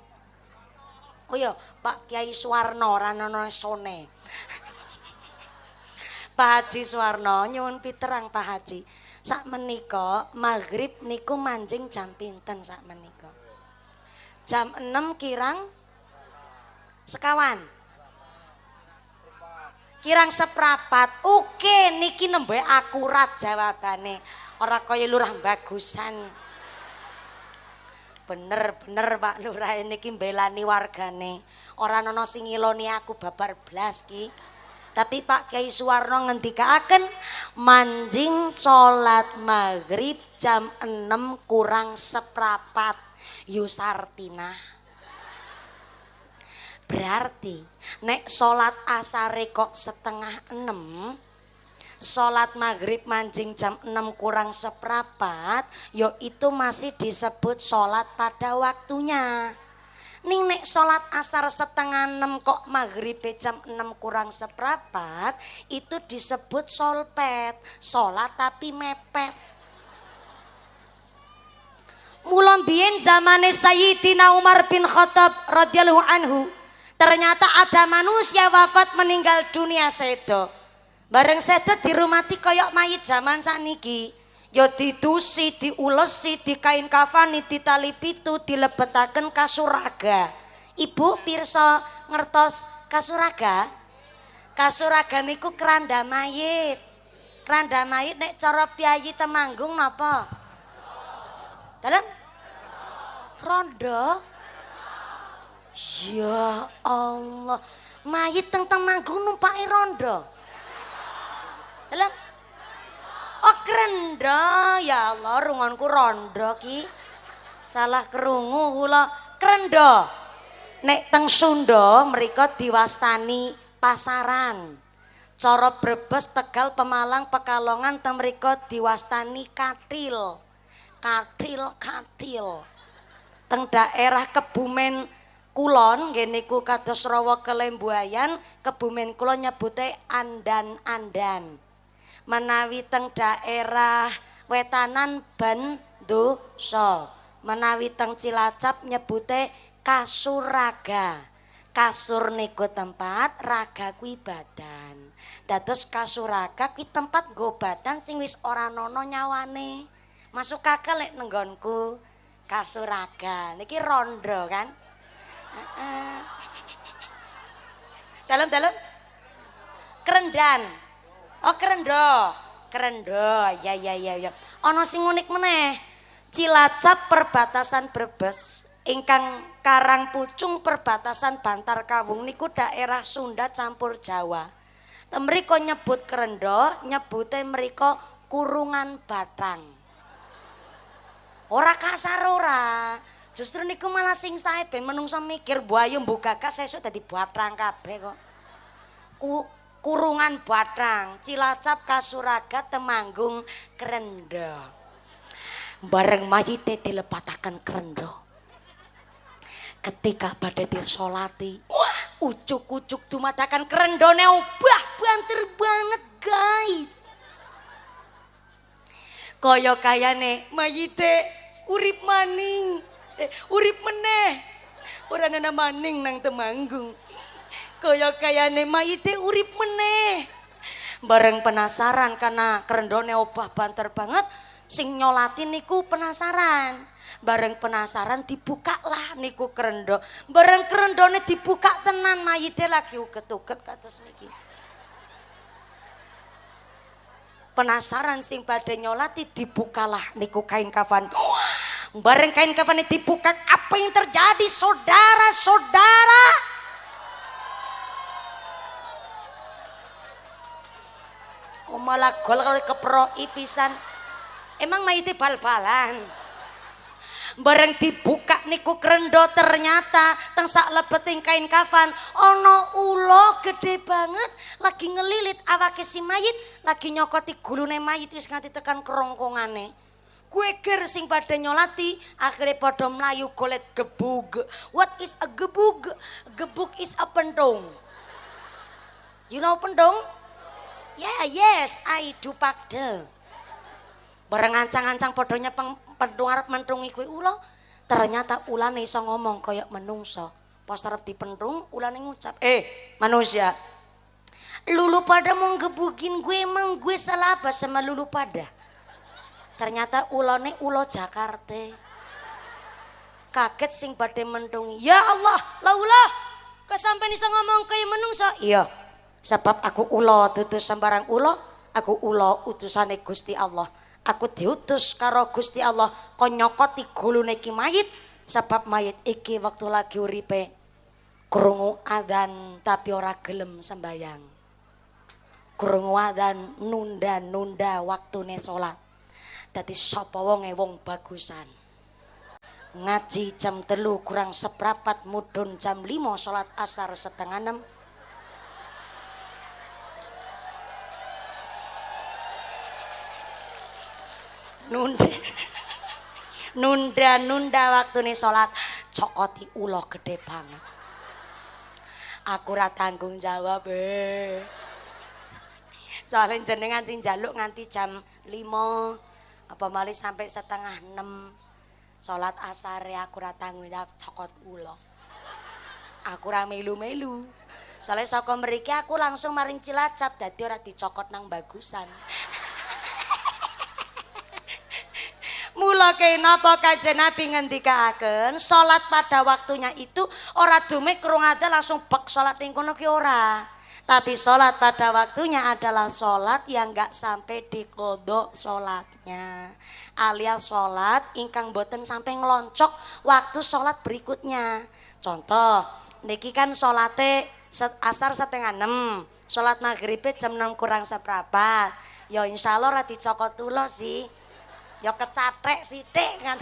Oh iya, Pak Kiai Suwarno Ranono Sone. Pak Haji Suwarno nyuwun piterang Pak Haji. Sak menika maghrib niku manjing jam pinten sak menika? Jam 6 kirang sekawan. Kirang seprapat. Oke niki nembe akurat jawabane. Ora kaya Lurah bagusan. Bener Pak Lurah niki mbelani wargane. Ora ana sing ngiloni aku babar blas ki. Tapi Pak Kiai Suwarno ngendikaaken manjing salat maghrib jam 6 kurang seprapat. Yusartina. Berarti nek salat asare kok 5:30, salat maghrib manjing jam 6 kurang seprapat, yo itu masih disebut salat pada waktunya. Ning nek salat asar 5:30 kok maghrib jam 6 kurang seprapat, itu disebut solpet, salat tapi mepet. Mula mbiyen zamane Sayyidina Umar bin Khattab radhiyallahu anhu, ternyata ada manusia wafat meninggal dunia sedo. Bareng sedo dirumati koyok mayit zaman sakniki. Ya didusi, diulesi, dikain kafani, ditali pitu, dilebetaken kasuraga. Ibu pirsa ngertos kasuraga? Kasuraga niku keranda mayit. Keranda mayit nek cara piyayi Temanggung napa? Dalem? Rondo. Ya Allah, mayit teng Temanggung numpaki rondo. Dalam? Oh krendo, ya Allah rungonku rondo ki. Salah kerungu kula krendo. Nek teng Sunda mriko diwastani pasaran. Cara Brebes, Tegal, Pemalang, Pekalongan teng mriko diwastani katil. Katil. Teng daerah Kebumen Kulon nggih niku kados rawa Kelembuayan, Kebumen Kulon nyebute andan-andan. Menawi teng daerah wetanan Bandoso, menawi teng Cilacap nyebute kasur raga. Kasur niku tempat, raga kuwi badan. Dados kasur raga kuwi tempat nggo badan sing wis ora nono nyawane. Masuk akal lek nenggonku kasur raga. Niki rondo kan? Dalam kerendan. Oh kerendo. Kerendo. Ya. Ana sing unik meneh. Cilacap perbatasan Brebes. Ingkang Karangpucung perbatasan Bantar Kawung niku daerah Sunda campur Jawa. Mriko nyebut kerendo, nyebute mriko kurungan batang. Ora kasar ora. Justru niku malah sing sae ben menungso mikir buayu mbugagas sesuk dadi batang kabeh kok. Kurungan batang, Cilacap Kasuraga Temanggung kerendo. Bareng mayite dilepataken kerendo. Ketika badhe disolati, wah ucuk-ucuk dumadakan kerendone obah banter banget guys. Kaya kayane mayite urip maning, urip meneh. Ora ana maning nang Temanggung. Kaya kayane mayite urip meneh. Bareng penasaran karena kerendone obah banter banget, sing nyolati niku penasaran. Bareng penasaran dibuka lah niku kerendo. Bareng kerendone dibuka tenan mayite lagi uget-uget kados niki. Penasaran sing badhe nyolati dibukalah niku kain kafan. Bareng kain kafane dibuka, apa yang terjadi saudara-saudara? Kok malah gol kalau keproi pisan. Emang mayite bal-balan. Bareng dibuka niku kerendo ternyata teng sak lebeting kain kafan ana ula gede banget lagi ngelilit awake si mayit, lagi nyokoti gulune mayit wis nganti tekan kerongkongane. Kueger sing padha nyolati akhirnya padha mlayu golet gebug. What is a gebug? Gebug is a pentong. You know pentong? Yeah, yes, I do pakdel. Bareng ancang-ancang padha nyepeng pentung arep mentungi kuwi ula, ternyata ulane iso ngomong kaya menungso. Pas arep dipentung ulane ngucap, manusia, lulu pada mau gebugin gue, emang gue salah apa sama lulu pada? Ternyata ulane ulo Jakarta. Kaget sing badhe mentungi, ya Allah, laulah kok sampeyan iso ngomong kaya menungso? Iya, sebab aku ulo dudu sembarang ulo, aku ulo utusane Gusti Allah. Aku diutus karo Gusti Allah kon nyokoti gulune iki mayit, sebab mayit iki waktu lagi uripe krungu adzan tapi ora gelem sembayang. Krungu adzan nunda-nunda waktune salat. Dadi sapa wonge wong bagusan. Ngaji jam 3 kurang seprapat, mudhun jam 5 salat asar setengah 6. Nunda waktune salat, cokoti ula gede banget. Aku ora tanggung jawab soalnya jenengan sing njaluk nganti jam 5 apa malih sampai setengah 6 salat asar, aku ora tanggung jawab cokot ula. Aku ora melu-melu soalnya saka mriki aku langsung maring Cilacap, dadi ora dicokot nang bagusan. Mula kenapa Kanjeng Nabi ngendikaaken salat pada waktunya itu ora dume krung adzan langsung bek salat ning kono ki ora. Tapi salat pada waktunya adalah salat yang enggak sampai dikodok salatnya. Alias salat ingkang boten sampai ngeloncok waktu salat berikutnya. Contoh, niki kan salate asar setengah 6, salat maghrib jam 6 kurang seprapat. Ya insyaallah ora dicokot tulo sih. Ya kecatrek sithik kan.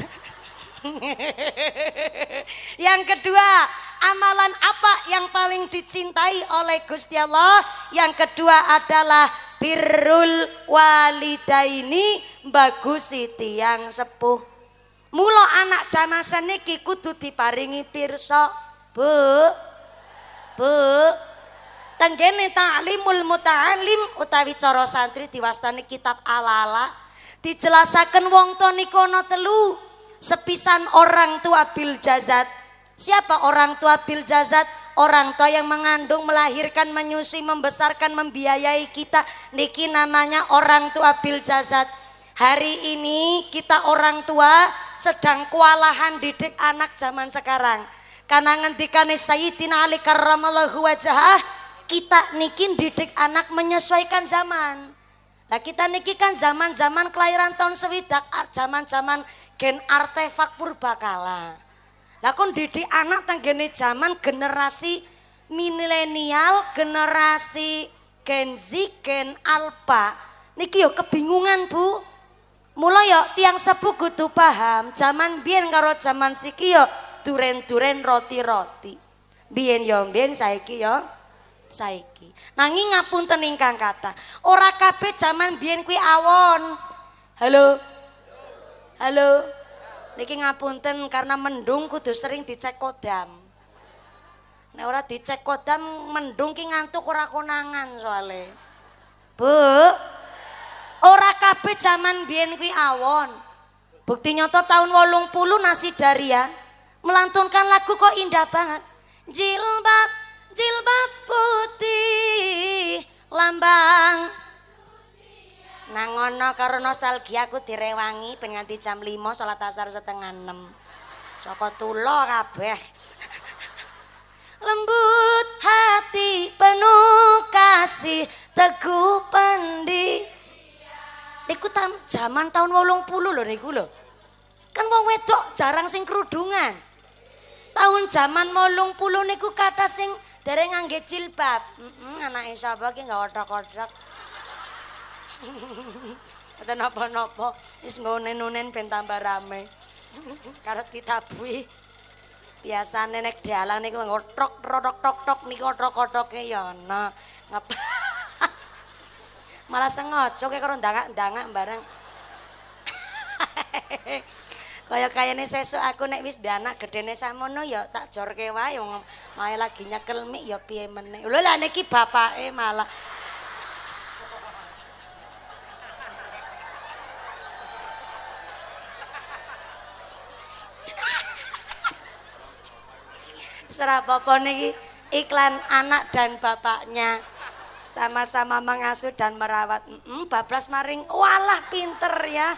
Yang kedua, amalan apa yang paling dicintai oleh Gusti Allah? Yang kedua adalah birrul walidaini, bagusi tiyang sepuh. Mula anak jamaah niki kudu diparingi pirsa, Bu. Tenggene ta'limul muta'allim utawi cara santri diwastani kitab ala-ala. Dijelasaken wong to niku ana 3. Sepisan orang tua bil jazat, Siapa orang tua bil jazat? Orang tua yang mengandung, melahirkan, menyusui, membesarkan, membiayai kita. Niki namanya orang tua bil jazat. Hari ini kita orang tua sedang kewalahan didik anak zaman sekarang. Karena ngendikane Sayyidina Ali karramallahu wajhah, kita niki didik anak menyesuaikan zaman. Lah kita niki kan zaman-zaman kelahiran tahun sewidak, zaman-zaman gen artefak purbakala. Lah kon didik anak tanggene zaman generasi milenial, generasi Gen Z, Gen Alpha. Niki yo kebingungan, Bu. Mula yo tiang sepuh kudu paham, zaman biyen karo zaman siki yo duren-duren roti-roti. Biyen yo biyen, saiki yo saiki. Nanging ngapunten ingkang kathah, ora kabeh zaman biyen kuwi awon. Halo. Halo. Niki ngapunten karena mendung kudu sering dicek kodam. Nek ora dicek kodam mendung ki ngantuk ora konangan soalé. Bu, ora kabeh zaman biyen kuwi awon. Bukti nyata tahun 80 Nasi Daria melantunkan lagu kok indah banget. Jilbab, jilbab putih, lambang. Nang ngono karo nostalgia aku direwangi ben nganti jam 5 salat asar setengah 6. Saka tulo kabeh. Lembut hati penuh kasih teguh pendi. Niku zaman tahun 80 lho niku lho. Kan wong wedok jarang sing kerudungan. Tahun zaman 80 niku kata sing dereng ngangge jilbab. Anake sapa ki enggak otak-otak. Ada napa-napa wis ngonen-onen ben tambah rame. Karo ditabui biasane nek dalan niku ngotrok tok niku otok-otoke ya ana. Malah sengaja karo ndangak-ndangak bareng. Kaya-kayane sesuk aku nek wis anak gedene samono ya tak jorke wae wong mae lagi nyekel mik ya piye meneh. Lho lah niki bapake malah Serapopo niki iklan anak dan bapaknya sama-sama mengasuh dan merawat. Bablas maring walah pinter ya.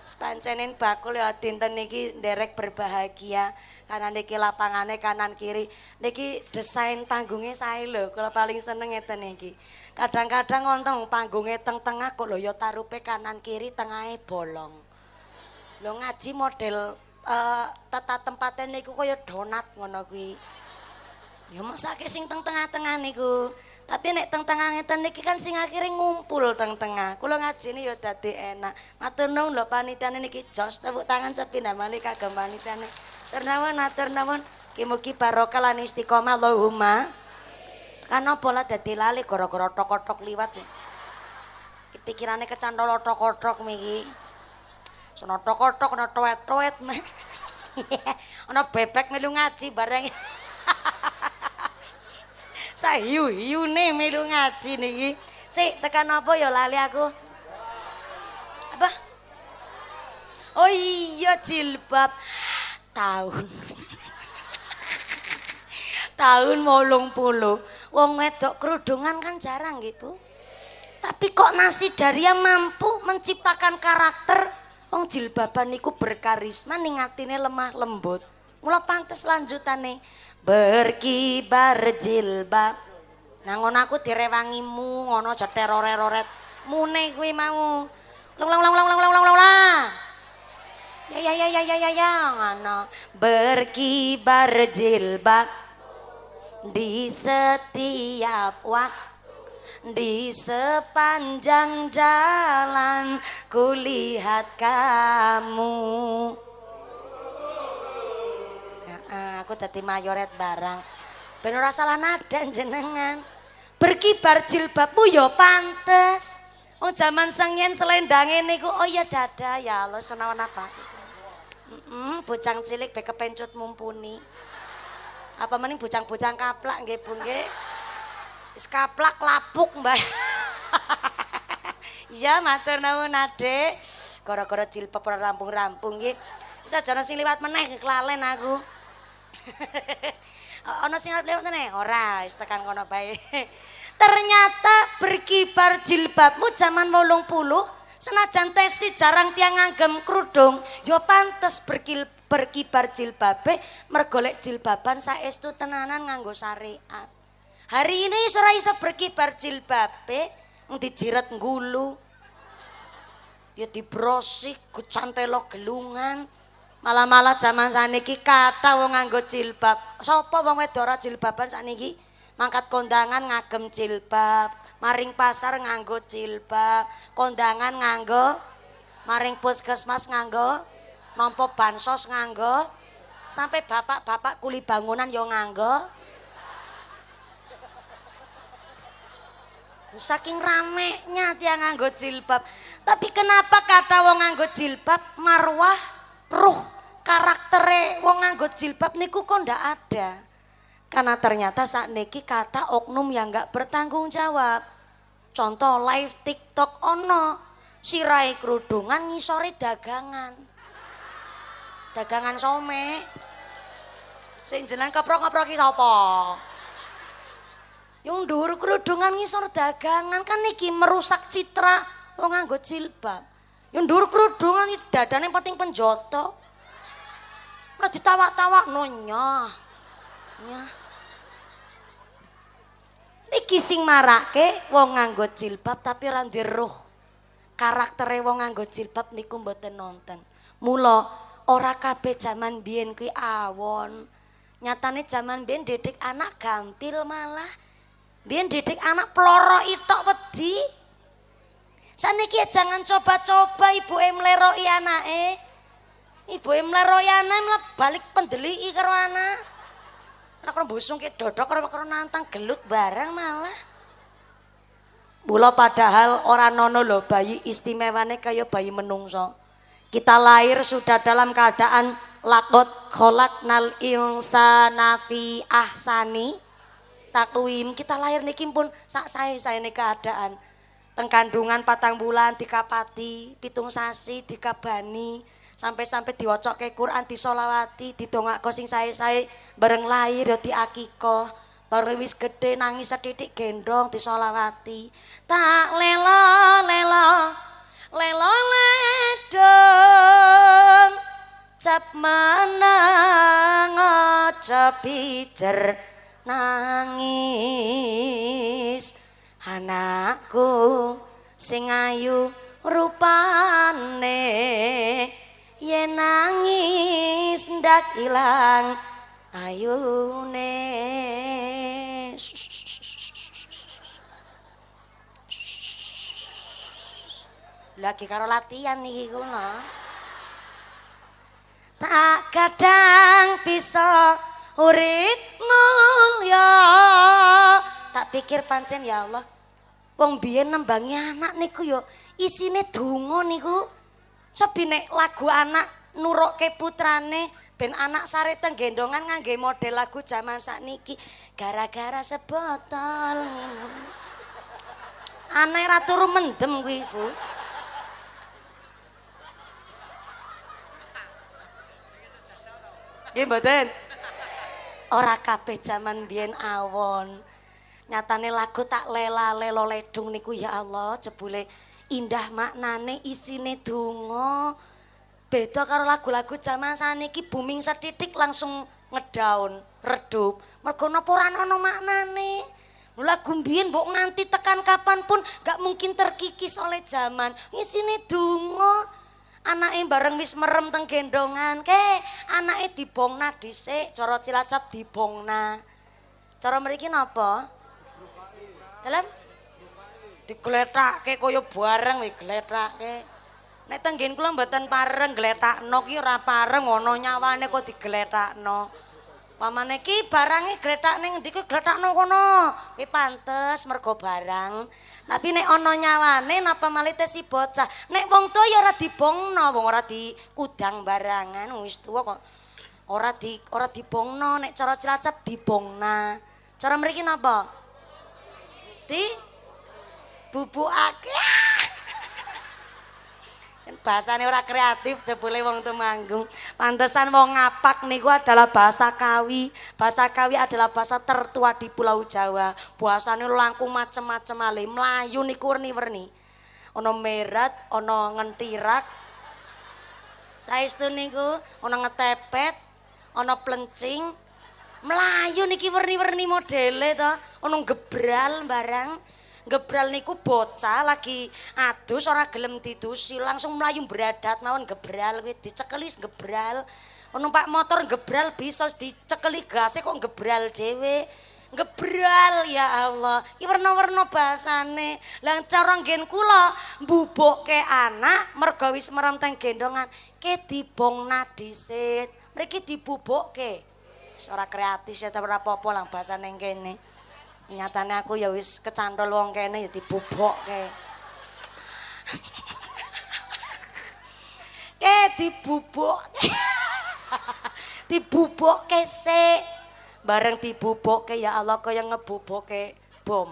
Sepancenin bakul ya dinten niki nderek berbahagia karena niki lapangane kanan kiri. Niki desain panggungnya sae lho, kula paling seneng ngeten niki. Kadang-kadang wonten panggungnya teng-tengah kok lho ya tarupe kanan kiri tengahe bolong. Lho ngaji model tata tempatnya niku kaya donat ngono kuwi. Ya mosake sing teng tengah-tengah niku. Tapi nek teng tengah ngeten niki kan sing akhire ngumpul teng tengah. Kula ngajine ya dadi enak. Matur nuwun lho panitiane niki jos tepuk tangan sepindah malih kagem panitiane. Matur nuwun. Mugi barokah lan istiqomah Allahumma. Kan apa lah dadi lali gara-gara tok-tok liwat. Pikirane kecantol tok-tok miki. Sono tok-tok ana toet-toet. Ana bebek melu ngaji bareng. Sahiyu-hiyune melu ngaji niki. Sik tekan apa ya lali aku. Apa? Oh iya jilbab tahun. Tahun 80. Wong wedok kerudungan kan jarang nggih, Bu. Tapi kok Nasi Daria mampu menciptakan karakter. Wong jilbaban niku berkarisma ning atine lemah lembut. Mula pantes lanjutane berkibar jilbab. Nah ngono aku direwangimu ngono aja terore-roret. Mune kuwi mau. Lang. Ya ngono. Berkibar jilbab di setiap waktu. Di sepanjang jalan kulihat kamu. Aku dadi mayoret barang. Ben ora salah nada jenengan. Berkibar jilbabmu ya pantes. Wong jaman sengyen selendange niku oh ya dada ya Allah senawan apa. Bocang cilik be kepencut mumpuni. Apa mending bocang-bocang kaplak nggih Bu nggih. Wis kaplak lapuk, Mbak. Iya, matur nuwun Adek. Gara-gara jilbab ora rampung-rampung nggih. Wis aja sing liwat meneh kelalen aku. Ana sing arep lewat nih, ora, wis tekan kono bae. Ternyata berkibar jilbabmu zaman 80, senajan tesi jarang tiang nganggem kerudung, ya pantes berkibar jilbabe mergolek jilbaban saestu tenanan nganggo syariat. Hari ini ora iso berkibar jilbabe, dijiret ngulu. Ya dibrosik, kucantelo gelungan. Malah-malah zaman saniki kata wong nganggo jilbab. Sapa wong wedok ora jilbaban saniki? Mangkat kondangan ngagem jilbab, maring pasar nganggo jilbab, kondangan nganggo, maring puskesmas nganggo, nampa bansos nganggo, sampai bapak-bapak kuli bangunan yo nganggo. Saking ramenya tiang nganggo jilbab. Tapi kenapa kata wong nganggo jilbab marwah ruh karaktere wong nganggo jilbab niku kok ndak ada? Karena ternyata saat niki kata oknum yang nggak bertanggung jawab. Contoh live TikTok ono sirai kerudungan ngisore dagangan. Dagangan some. Sing jenengan keprok-keprok ki sapa? Yung dhuwur kerudungan ngisor dagangan kan niki merusak citra wong nganggo jilbab. Yung dhuwur kerudungan iki dadane penting penjoto. Ora ditawak-tawak nonya. Nyah. Niki sing marake wong nganggo jilbab tapi ora nderuh. Karaktere wong nganggo jilbab niku mboten nonton. Mula ora kabeh jaman biyen kuwi awon. Nyatane jaman biyen didik anak gampil malah. Biyen didik anak ploro itok wedi. Saniki jangan coba-coba ibuke mleroi anake. Ibuke mleroi anake balik pendeliki karo anak. Nek karo busung ke dodok karo nantang gelut bareng malah. Mula padahal ora nono lho bayi istimewane kaya bayi menungso. Kita lahir sudah dalam keadaan laqad khalaqnal insana fi ahsani takwim. Kita lahir niki pun sak sae-saene keadaan. Teng kandungan 4 bulan dikapati, 7 sasi dikabani. Sampai-sampai diwacokke Quran disolawati, didongakno sing sae-sae bareng lahir ya diakikoh. Bareng wis gedhe nangis sethithik gendong disolawati. Tak ledong cap menang aja pijer nangis. Anakku sing ayu rupane yen nangis ndak ilang ayune. Lagi karo latihan niki kula. Tak kadang bisa urip mulya. Tak pikir pancen ya Allah. Wong biyen nembangi anak niku yo isine donga niku. Sebi nek lagu anak nurukke putrane ben anak sare teng gendongan ngangge model lagu jaman sakniki gara-gara sebotol minum. Anak ra turu mendem kuwi, Bu. Nggih mboten. Ora kabeh jaman biyen awon. Nyatane lagu tak lelo ledung niku ya Allah jebule indah maknane isine donga. Beda karo lagu-lagu jaman saniki booming sethithik langsung ngedown, redup. Mergo napa ora ana maknane. Lagu mbiyen mbok nganti tekan kapanpun gak mungkin terkikis oleh zaman. Isine donga. Anake bareng wis merem teng gendongan, anake dibongna dhisik, cara Cilacap dibongna. Cara mriki napa? Dalam diglethake kaya bareng diglethake. Nek teng nggen kula mboten pareng glethakno ki ora pareng ana nyawane kok diglethakno. Pamane ki barange glethakne ngendi ki glethakno kono. Ki pantes mergo barang. Tapi nek ana nyawane napa malih si bocah. Nek wong tuwa ya ora dibongno, wong ora dikudang barangan wis tuwa kok. Ora dibongno, nek cara Cilacap dibongna. Cara mriki napa? Bubukake. Bahasane ora kreatif jebule wong Temanggung. Pantesan wong ngapak niku adalah bahasa Kawi. Bahasa Kawi adalah bahasa tertua di Pulau Jawa. Bahasane langkung macem-macem ale. Melayu niku werni-werni. Ana merat, ana ngentirak. Saestu niku ana ngetepet, ana plencing. Melayu niki werni-werni modele to. Ana gebral barang. Gebral niku bocah lagi adus ora gelem didusi langsung melayu bradat mawon gebral kuwi dicekeli gebral numpak motor gebral bisa dicekeli gase kok gebral dhewe gebral ya Allah iki werna-werna bahasane lah cara nggen kula mbubukke anak mergo wis merem teng gendongan ke dibongna dhisit mriki dibubukke wis ora kreatif ya ora apa-apa lang bahasane kene. Nyatane aku ya wis kecantol wong kene ya dibubokke. Dibubokke. Dibubokke sik. Bareng dibubokke ya Allah kaya ngebubokke bom.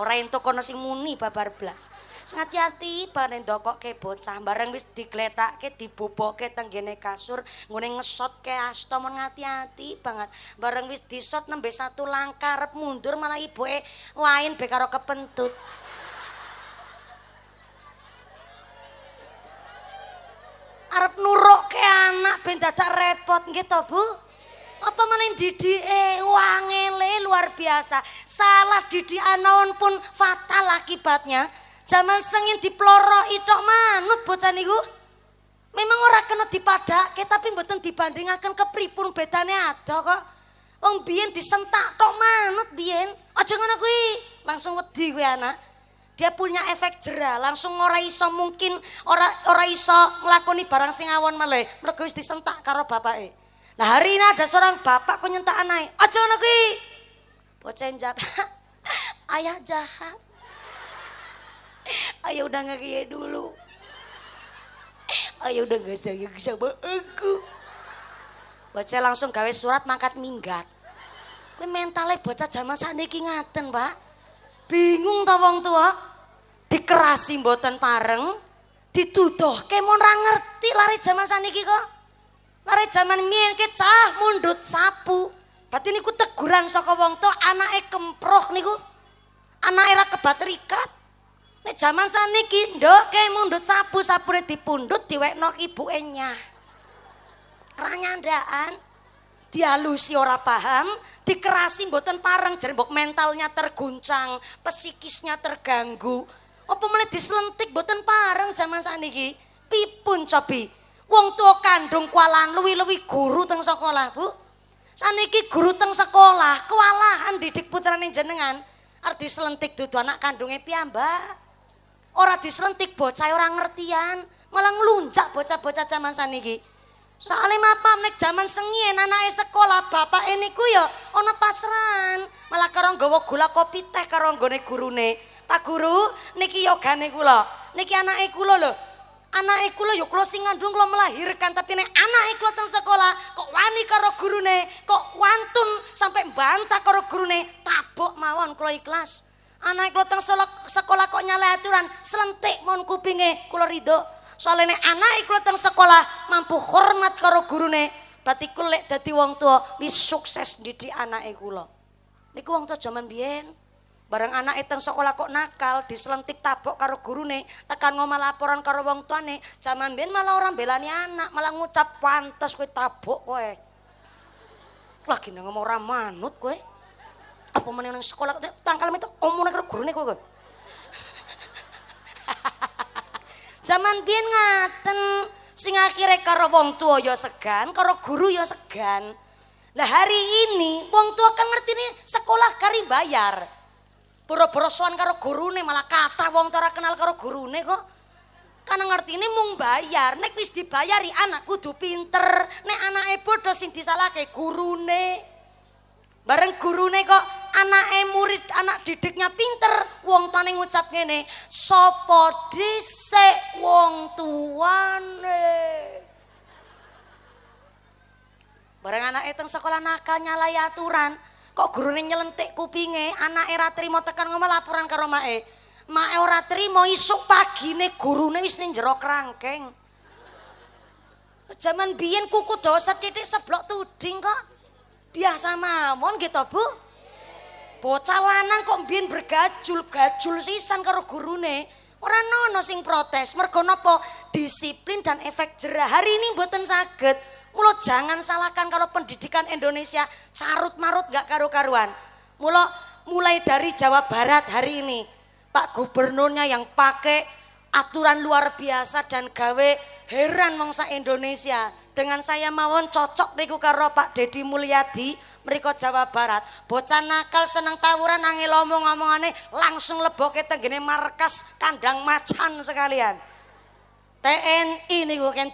Ora entuk kono sing muni babar blas. Sing ati-ati bare ndokokke bocah bareng wis diglethakke dibobokke teng ngene kasur ngene ngesotke asta mon ngati-ati banget. Bareng wis disot nembe satu langkah arep mundur malah ibuke wain be karo kepentut. Arep nurukke anak ben dadak repot nggih to, Bu? Apa malah didike wangele luar biasa. Salah didik anaon pun fatal akibatnya. Zaman sengin diploroki tok manut bocah niku. Memang ora kena dipadake tapi mboten dibandingaken kepripun bedane ada kok. Wong biyen disentak tok manut biyen. Aja ngono kuwi. Langsung wedi kuwi anak. Dia punya efek jera, langsung ora iso mungkin ora iso nglakoni barang sing awon meleh. Mergo wis disentak karo bapake. Nah hari ini ada seorang bapak kok nyentak anake. Aja ngono kuwi. Bocah jahat. Ayah jahat. Ayah udah gak kayak dulu. Ayah udah gak sayang sama aku. Bocah langsung gawe surat mangkat minggat. Kuwi mentale bocah zaman sakniki ngaten, Pak. Bingung ta wong tua. Dikerasi mboten pareng, dituduhke mon ra ngerti lare zaman sakniki kok. Lare zaman mien ke cah mundut sapu. Berarti niku teguran saka wong tua anake kemproh niku. Anake ra kebaterikat. Nek jaman saniki ndoke mundut sapu sapune dipundhut diwekno ibuke nyah. Ranyandaan dialusi ora paham, dikerasi mboten pareng jare mbok mentalnya terguncang, psikisnya terganggu. Apa meneh dislentik mboten pareng jaman saniki. Pipun cobi? Wong tua kandung kualan luwi-luwi guru teng sekolah, Bu. Saniki guru teng sekolah kewalahan didik putrane jenengan. Arep dislentik dudu anak kandunge piyambak. Ora dislentik bocah ora ngertian, malah nglunjak bocah-bocah zaman saniki. Soale mapam nek zaman sengien anake sekolah bapake niku ya ana pasran, malah karo nggawa gula kopi teh karo nggone gurune. Pak Guru, niki yogane kula. Niki anake kula lho. Anake kula ya kula sing ngandung kula melahirkan tapi nek anake kula teng sekolah kok wani karo gurune, kok wantun sampai mbantah karo gurune, tabok mawon kula ikhlas. Anak kula teng sekolah kok nyalahi aturan, selentik mon kupinge kula ridho. Soale nek anak kula teng sekolah mampu hormat karo gurune, berarti kula lek dadi wong tua wis sukses didik anake kula. Niku wong tua jaman biyen. Bareng anake teng sekolah kok nakal, diselentik tabok karo gurune, tekan ngomong laporan karo wong tuane. Jaman biyen malah orang belani anak, malah ngucap pantes kowe tabok kowe. Lagi ngomong ora manut kowe. Apa meneh nang sekolah tangkal itu omongane karo gurune kowe. Zaman biyen ngaten sing akhire karo wong tua ya segan, karo guru ya segan. Lah hari ini wong tua kan ngerti nih sekolah kari bayar. Boro-boro sowan karo gurune malah kathah wong tua ora kenal karo gurune kok. Kan ngertine mung bayar, nek wis dibayari anak kudu pinter, nek anake bodho sing disalahke gurune. Bareng gurune kok anake murid anak didiknya pinter, wong tuane ngucap ngene, sapa dhisik wong tuane. Bareng anake teng sekolah nakal nyalahi aturan, kok gurune nyelentik kupinge, anake ra trimo tekan ngomong laporan karo make. Mak ora trimo isuk pagine gurune wis ning jero krangkeng. Jaman biyen kuku dosa titik seblok tuding kok. Biasa mawon gitu, Bu. Bocah lanang kok biyen bergajul sisan karo gurune. Ora ono sing protes. Mergo napa? Disiplin dan efek jerah. Hari ini mboten saged. Mula jangan salahkan kalau pendidikan Indonesia carut marut gak karu-karuan. Mulai dari Jawa Barat hari ini. Pak Gubernurnya yang pakai aturan luar biasa dan gawe heran wong sak Indonesia. Dengan saya mawon cocok niku karo Pak Dedi Mulyadi mriko Jawa Barat. Bocah nakal seneng tawuran angel omong-omongane langsung leboke tenggene markas kandang macan sekalian. TNI niku kan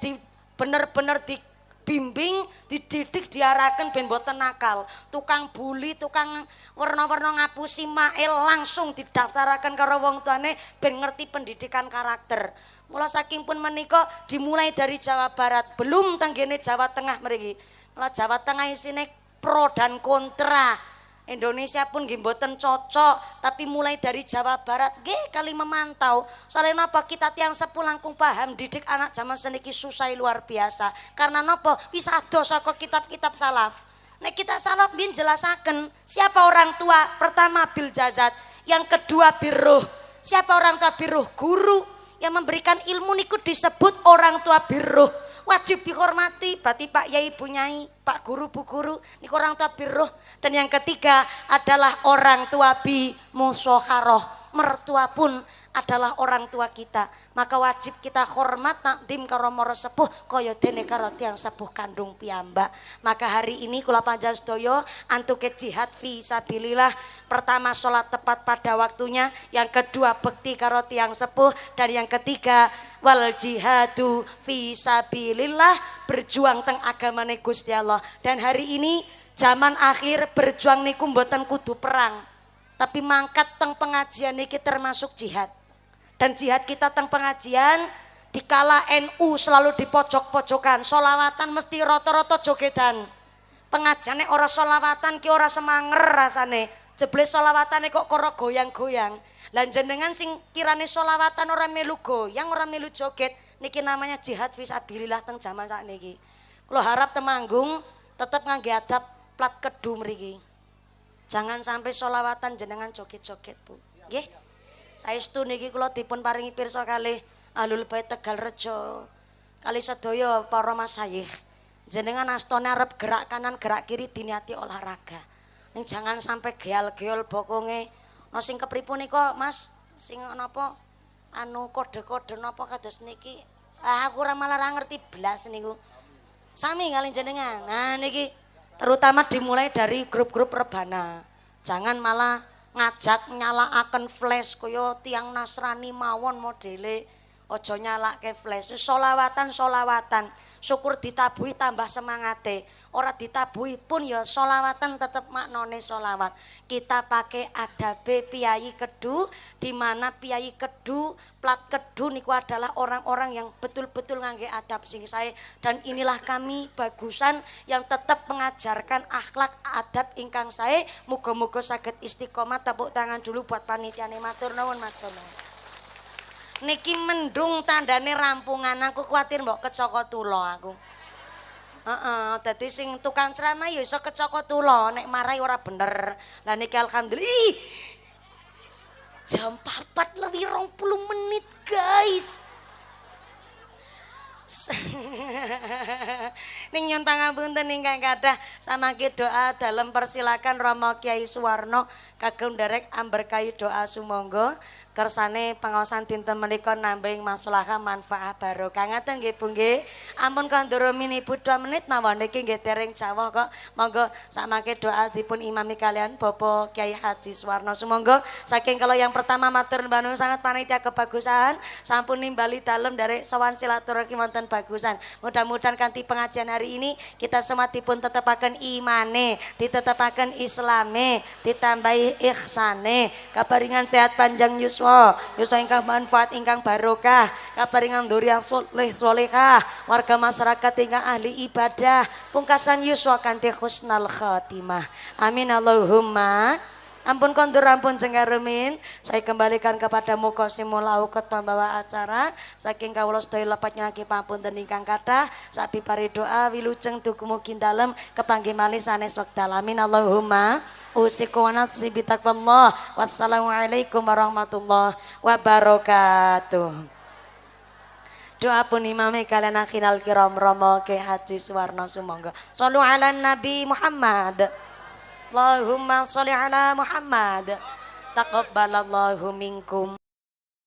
bener-bener dibimbing, dididik, diarahkan ben boten nakal. Tukang bully, tukang warna-warna ngapusi mail langsung didaftaraken karo wong tuane ben ngerti pendidikan karakter. Mula saking pun menika dimulai dari Jawa Barat, belum tenggene Jawa Tengah mriki. Mula Jawa Tengah isine pro dan kontra. Indonesia pun nggih mboten cocok, tapi mulai dari Jawa Barat nggih kali memantau. Soalnya napa kita tiang sepuh langkung paham didik anak zaman seniki susah luar biasa. Karena napa bisa ado saka kitab-kitab salaf. Nek kita salaf bin jelasaken siapa orang tua? Pertama bil jazat, yang kedua birruh. Siapa orang tua birruh? Guru. Yang memberikan ilmu niku disebut orang tua birruh. Wajib dihormati, berarti Pak Yai Bu Nyai, Pak Guru Bu Guru, niku orang tua birruh. Dan yang ketiga adalah orang tua bi musyawarah. Mertua pun adalah orang tua kita. Maka wajib kita hormat nakdim karo mara sepuh kaya dene karo tiyang sepuh kandung piyambak. Maka hari ini kula panjenengan sedaya antuke jihad fi sabilillah. Pertama salat tepat pada waktunya, yang kedua bekti karo tiyang sepuh, dan yang ketiga wal jihadu fi sabilillah, berjuang teng agamane Gusti Allah. Dan hari ini zaman akhir berjuang niku mboten kudu perang. Tapi mangkat teng pengajian niki termasuk jihad. Dan jihad kita teng pengajian dikala NU selalu di pojok-pojokan, solawatan mesti roto-roto jogedan. Pengajiannya ora solawatan ki ora semanger rasane. Jeble solawatane kok koro goyang-goyang. Lan jenengan sing kirane solawatan ora melu goyang, ora melu joget, niki namanya jihad fisabilillah teng jaman sakniki. Kula harap temanggung tetep ngangge adab plat kedu mriki. Jangan sampai solawatan jenengan joget-joget, Bu. Nggih. Saestu niki kula dipun paringi pirsa kalih Ahlul Bait Tegalrejo. Kali sedaya para masyayikh. Jenengan astane arep gerak kanan gerak kiri diniati olahraga. Ning jangan sampai geal-geol bokonge. No sing kepripun nika, Mas? Sing napa? Anu kode-kode napa kados niki? Aku ora malah ora ngerti blas niku. Sami kalih jenengan. Nah niki terutama dimulai dari grup-grup rebana. Jangan malah ngajak nyalakaken flash kaya tiang Nasrani mawon modele. Aja nyalake flash. Solawatan. Syukur ditabuhi tambah semangate. Ora ditabuhi pun ya solawatan tetep maknane solawat. Kita pakai adabe Piyai Kedu, di mana Piyai Kedu, plat Kedu niku adalah orang-orang yang betul-betul ngangge adab sing sae. Dan inilah kami bagusan yang tetap mengajarkan akhlak adab ingkang sae. Muga-muga saged istiqomah. Tepuk tangan dulu buat panitiane. Matur nuwun, matur nuwun. Niki mendung tandane rampungan, aku kuatir mbok kecoko tulo aku. Dadi sing tukang ceramah ya iso kecoko tulo, nek marai ora bener. Lah niki alhamdulillah. Jam 4 lebih 20 menit, guys. Ning nyun pangapunten ingkang kathah samangke doa dalam persilakan Rama Kyai Suwarno kagem nderek amberkahi doa sumangga kersane pangaosan dinten menika nambah maslahah manfaat barokah. Ngaten nggih Bu nggih. Ampun kandhara minibut 2 menit mawon niki nggih dereng jawah kok. Monggo samangke doa dipun imami kalian Bapak Kyai Haji Suwarno sumangga. Saking kalau yang pertama matur nuwun sangat panitia kebagusan sampun nimbali dalem dari sowan silaturahmi wonten bagusan. Mudah-mudahan kanthi pengajian hari ini kita semua dipun tetepaken imane, ditetepaken islame, ditambahi ihsane, kaparingan sehat panjang yuswa ingkang manfaat ingkang barokah, kaparingan dzurriyyah sholihah, warga masyarakat ingkang ahli ibadah, pungkasan yuswa kanthi husnul khotimah. Amin Allahumma. Ampun kondur, ampun cengkerumin. Saya kembalikan kepada Muqasimul Auqat pembawa acara. Saking kawula sedaya lepat nyuwun pamunten ingkang kathah. Sapi pari doa wilujeng tugu mugi dalem kepanggih malih sanes wekdal. Amin Allahumma. Usiku wa nafsi bitaqwallah. Wassalamualaikum warahmatullahi wabarakatuh. Doa pun imame kalian akhinal kiram Romo Ki Haji Suwarno Sumangga. Shallu ala Nabi Muhammad. Allahumma sholli ala Muhammad. Taqabbalallahu minkum.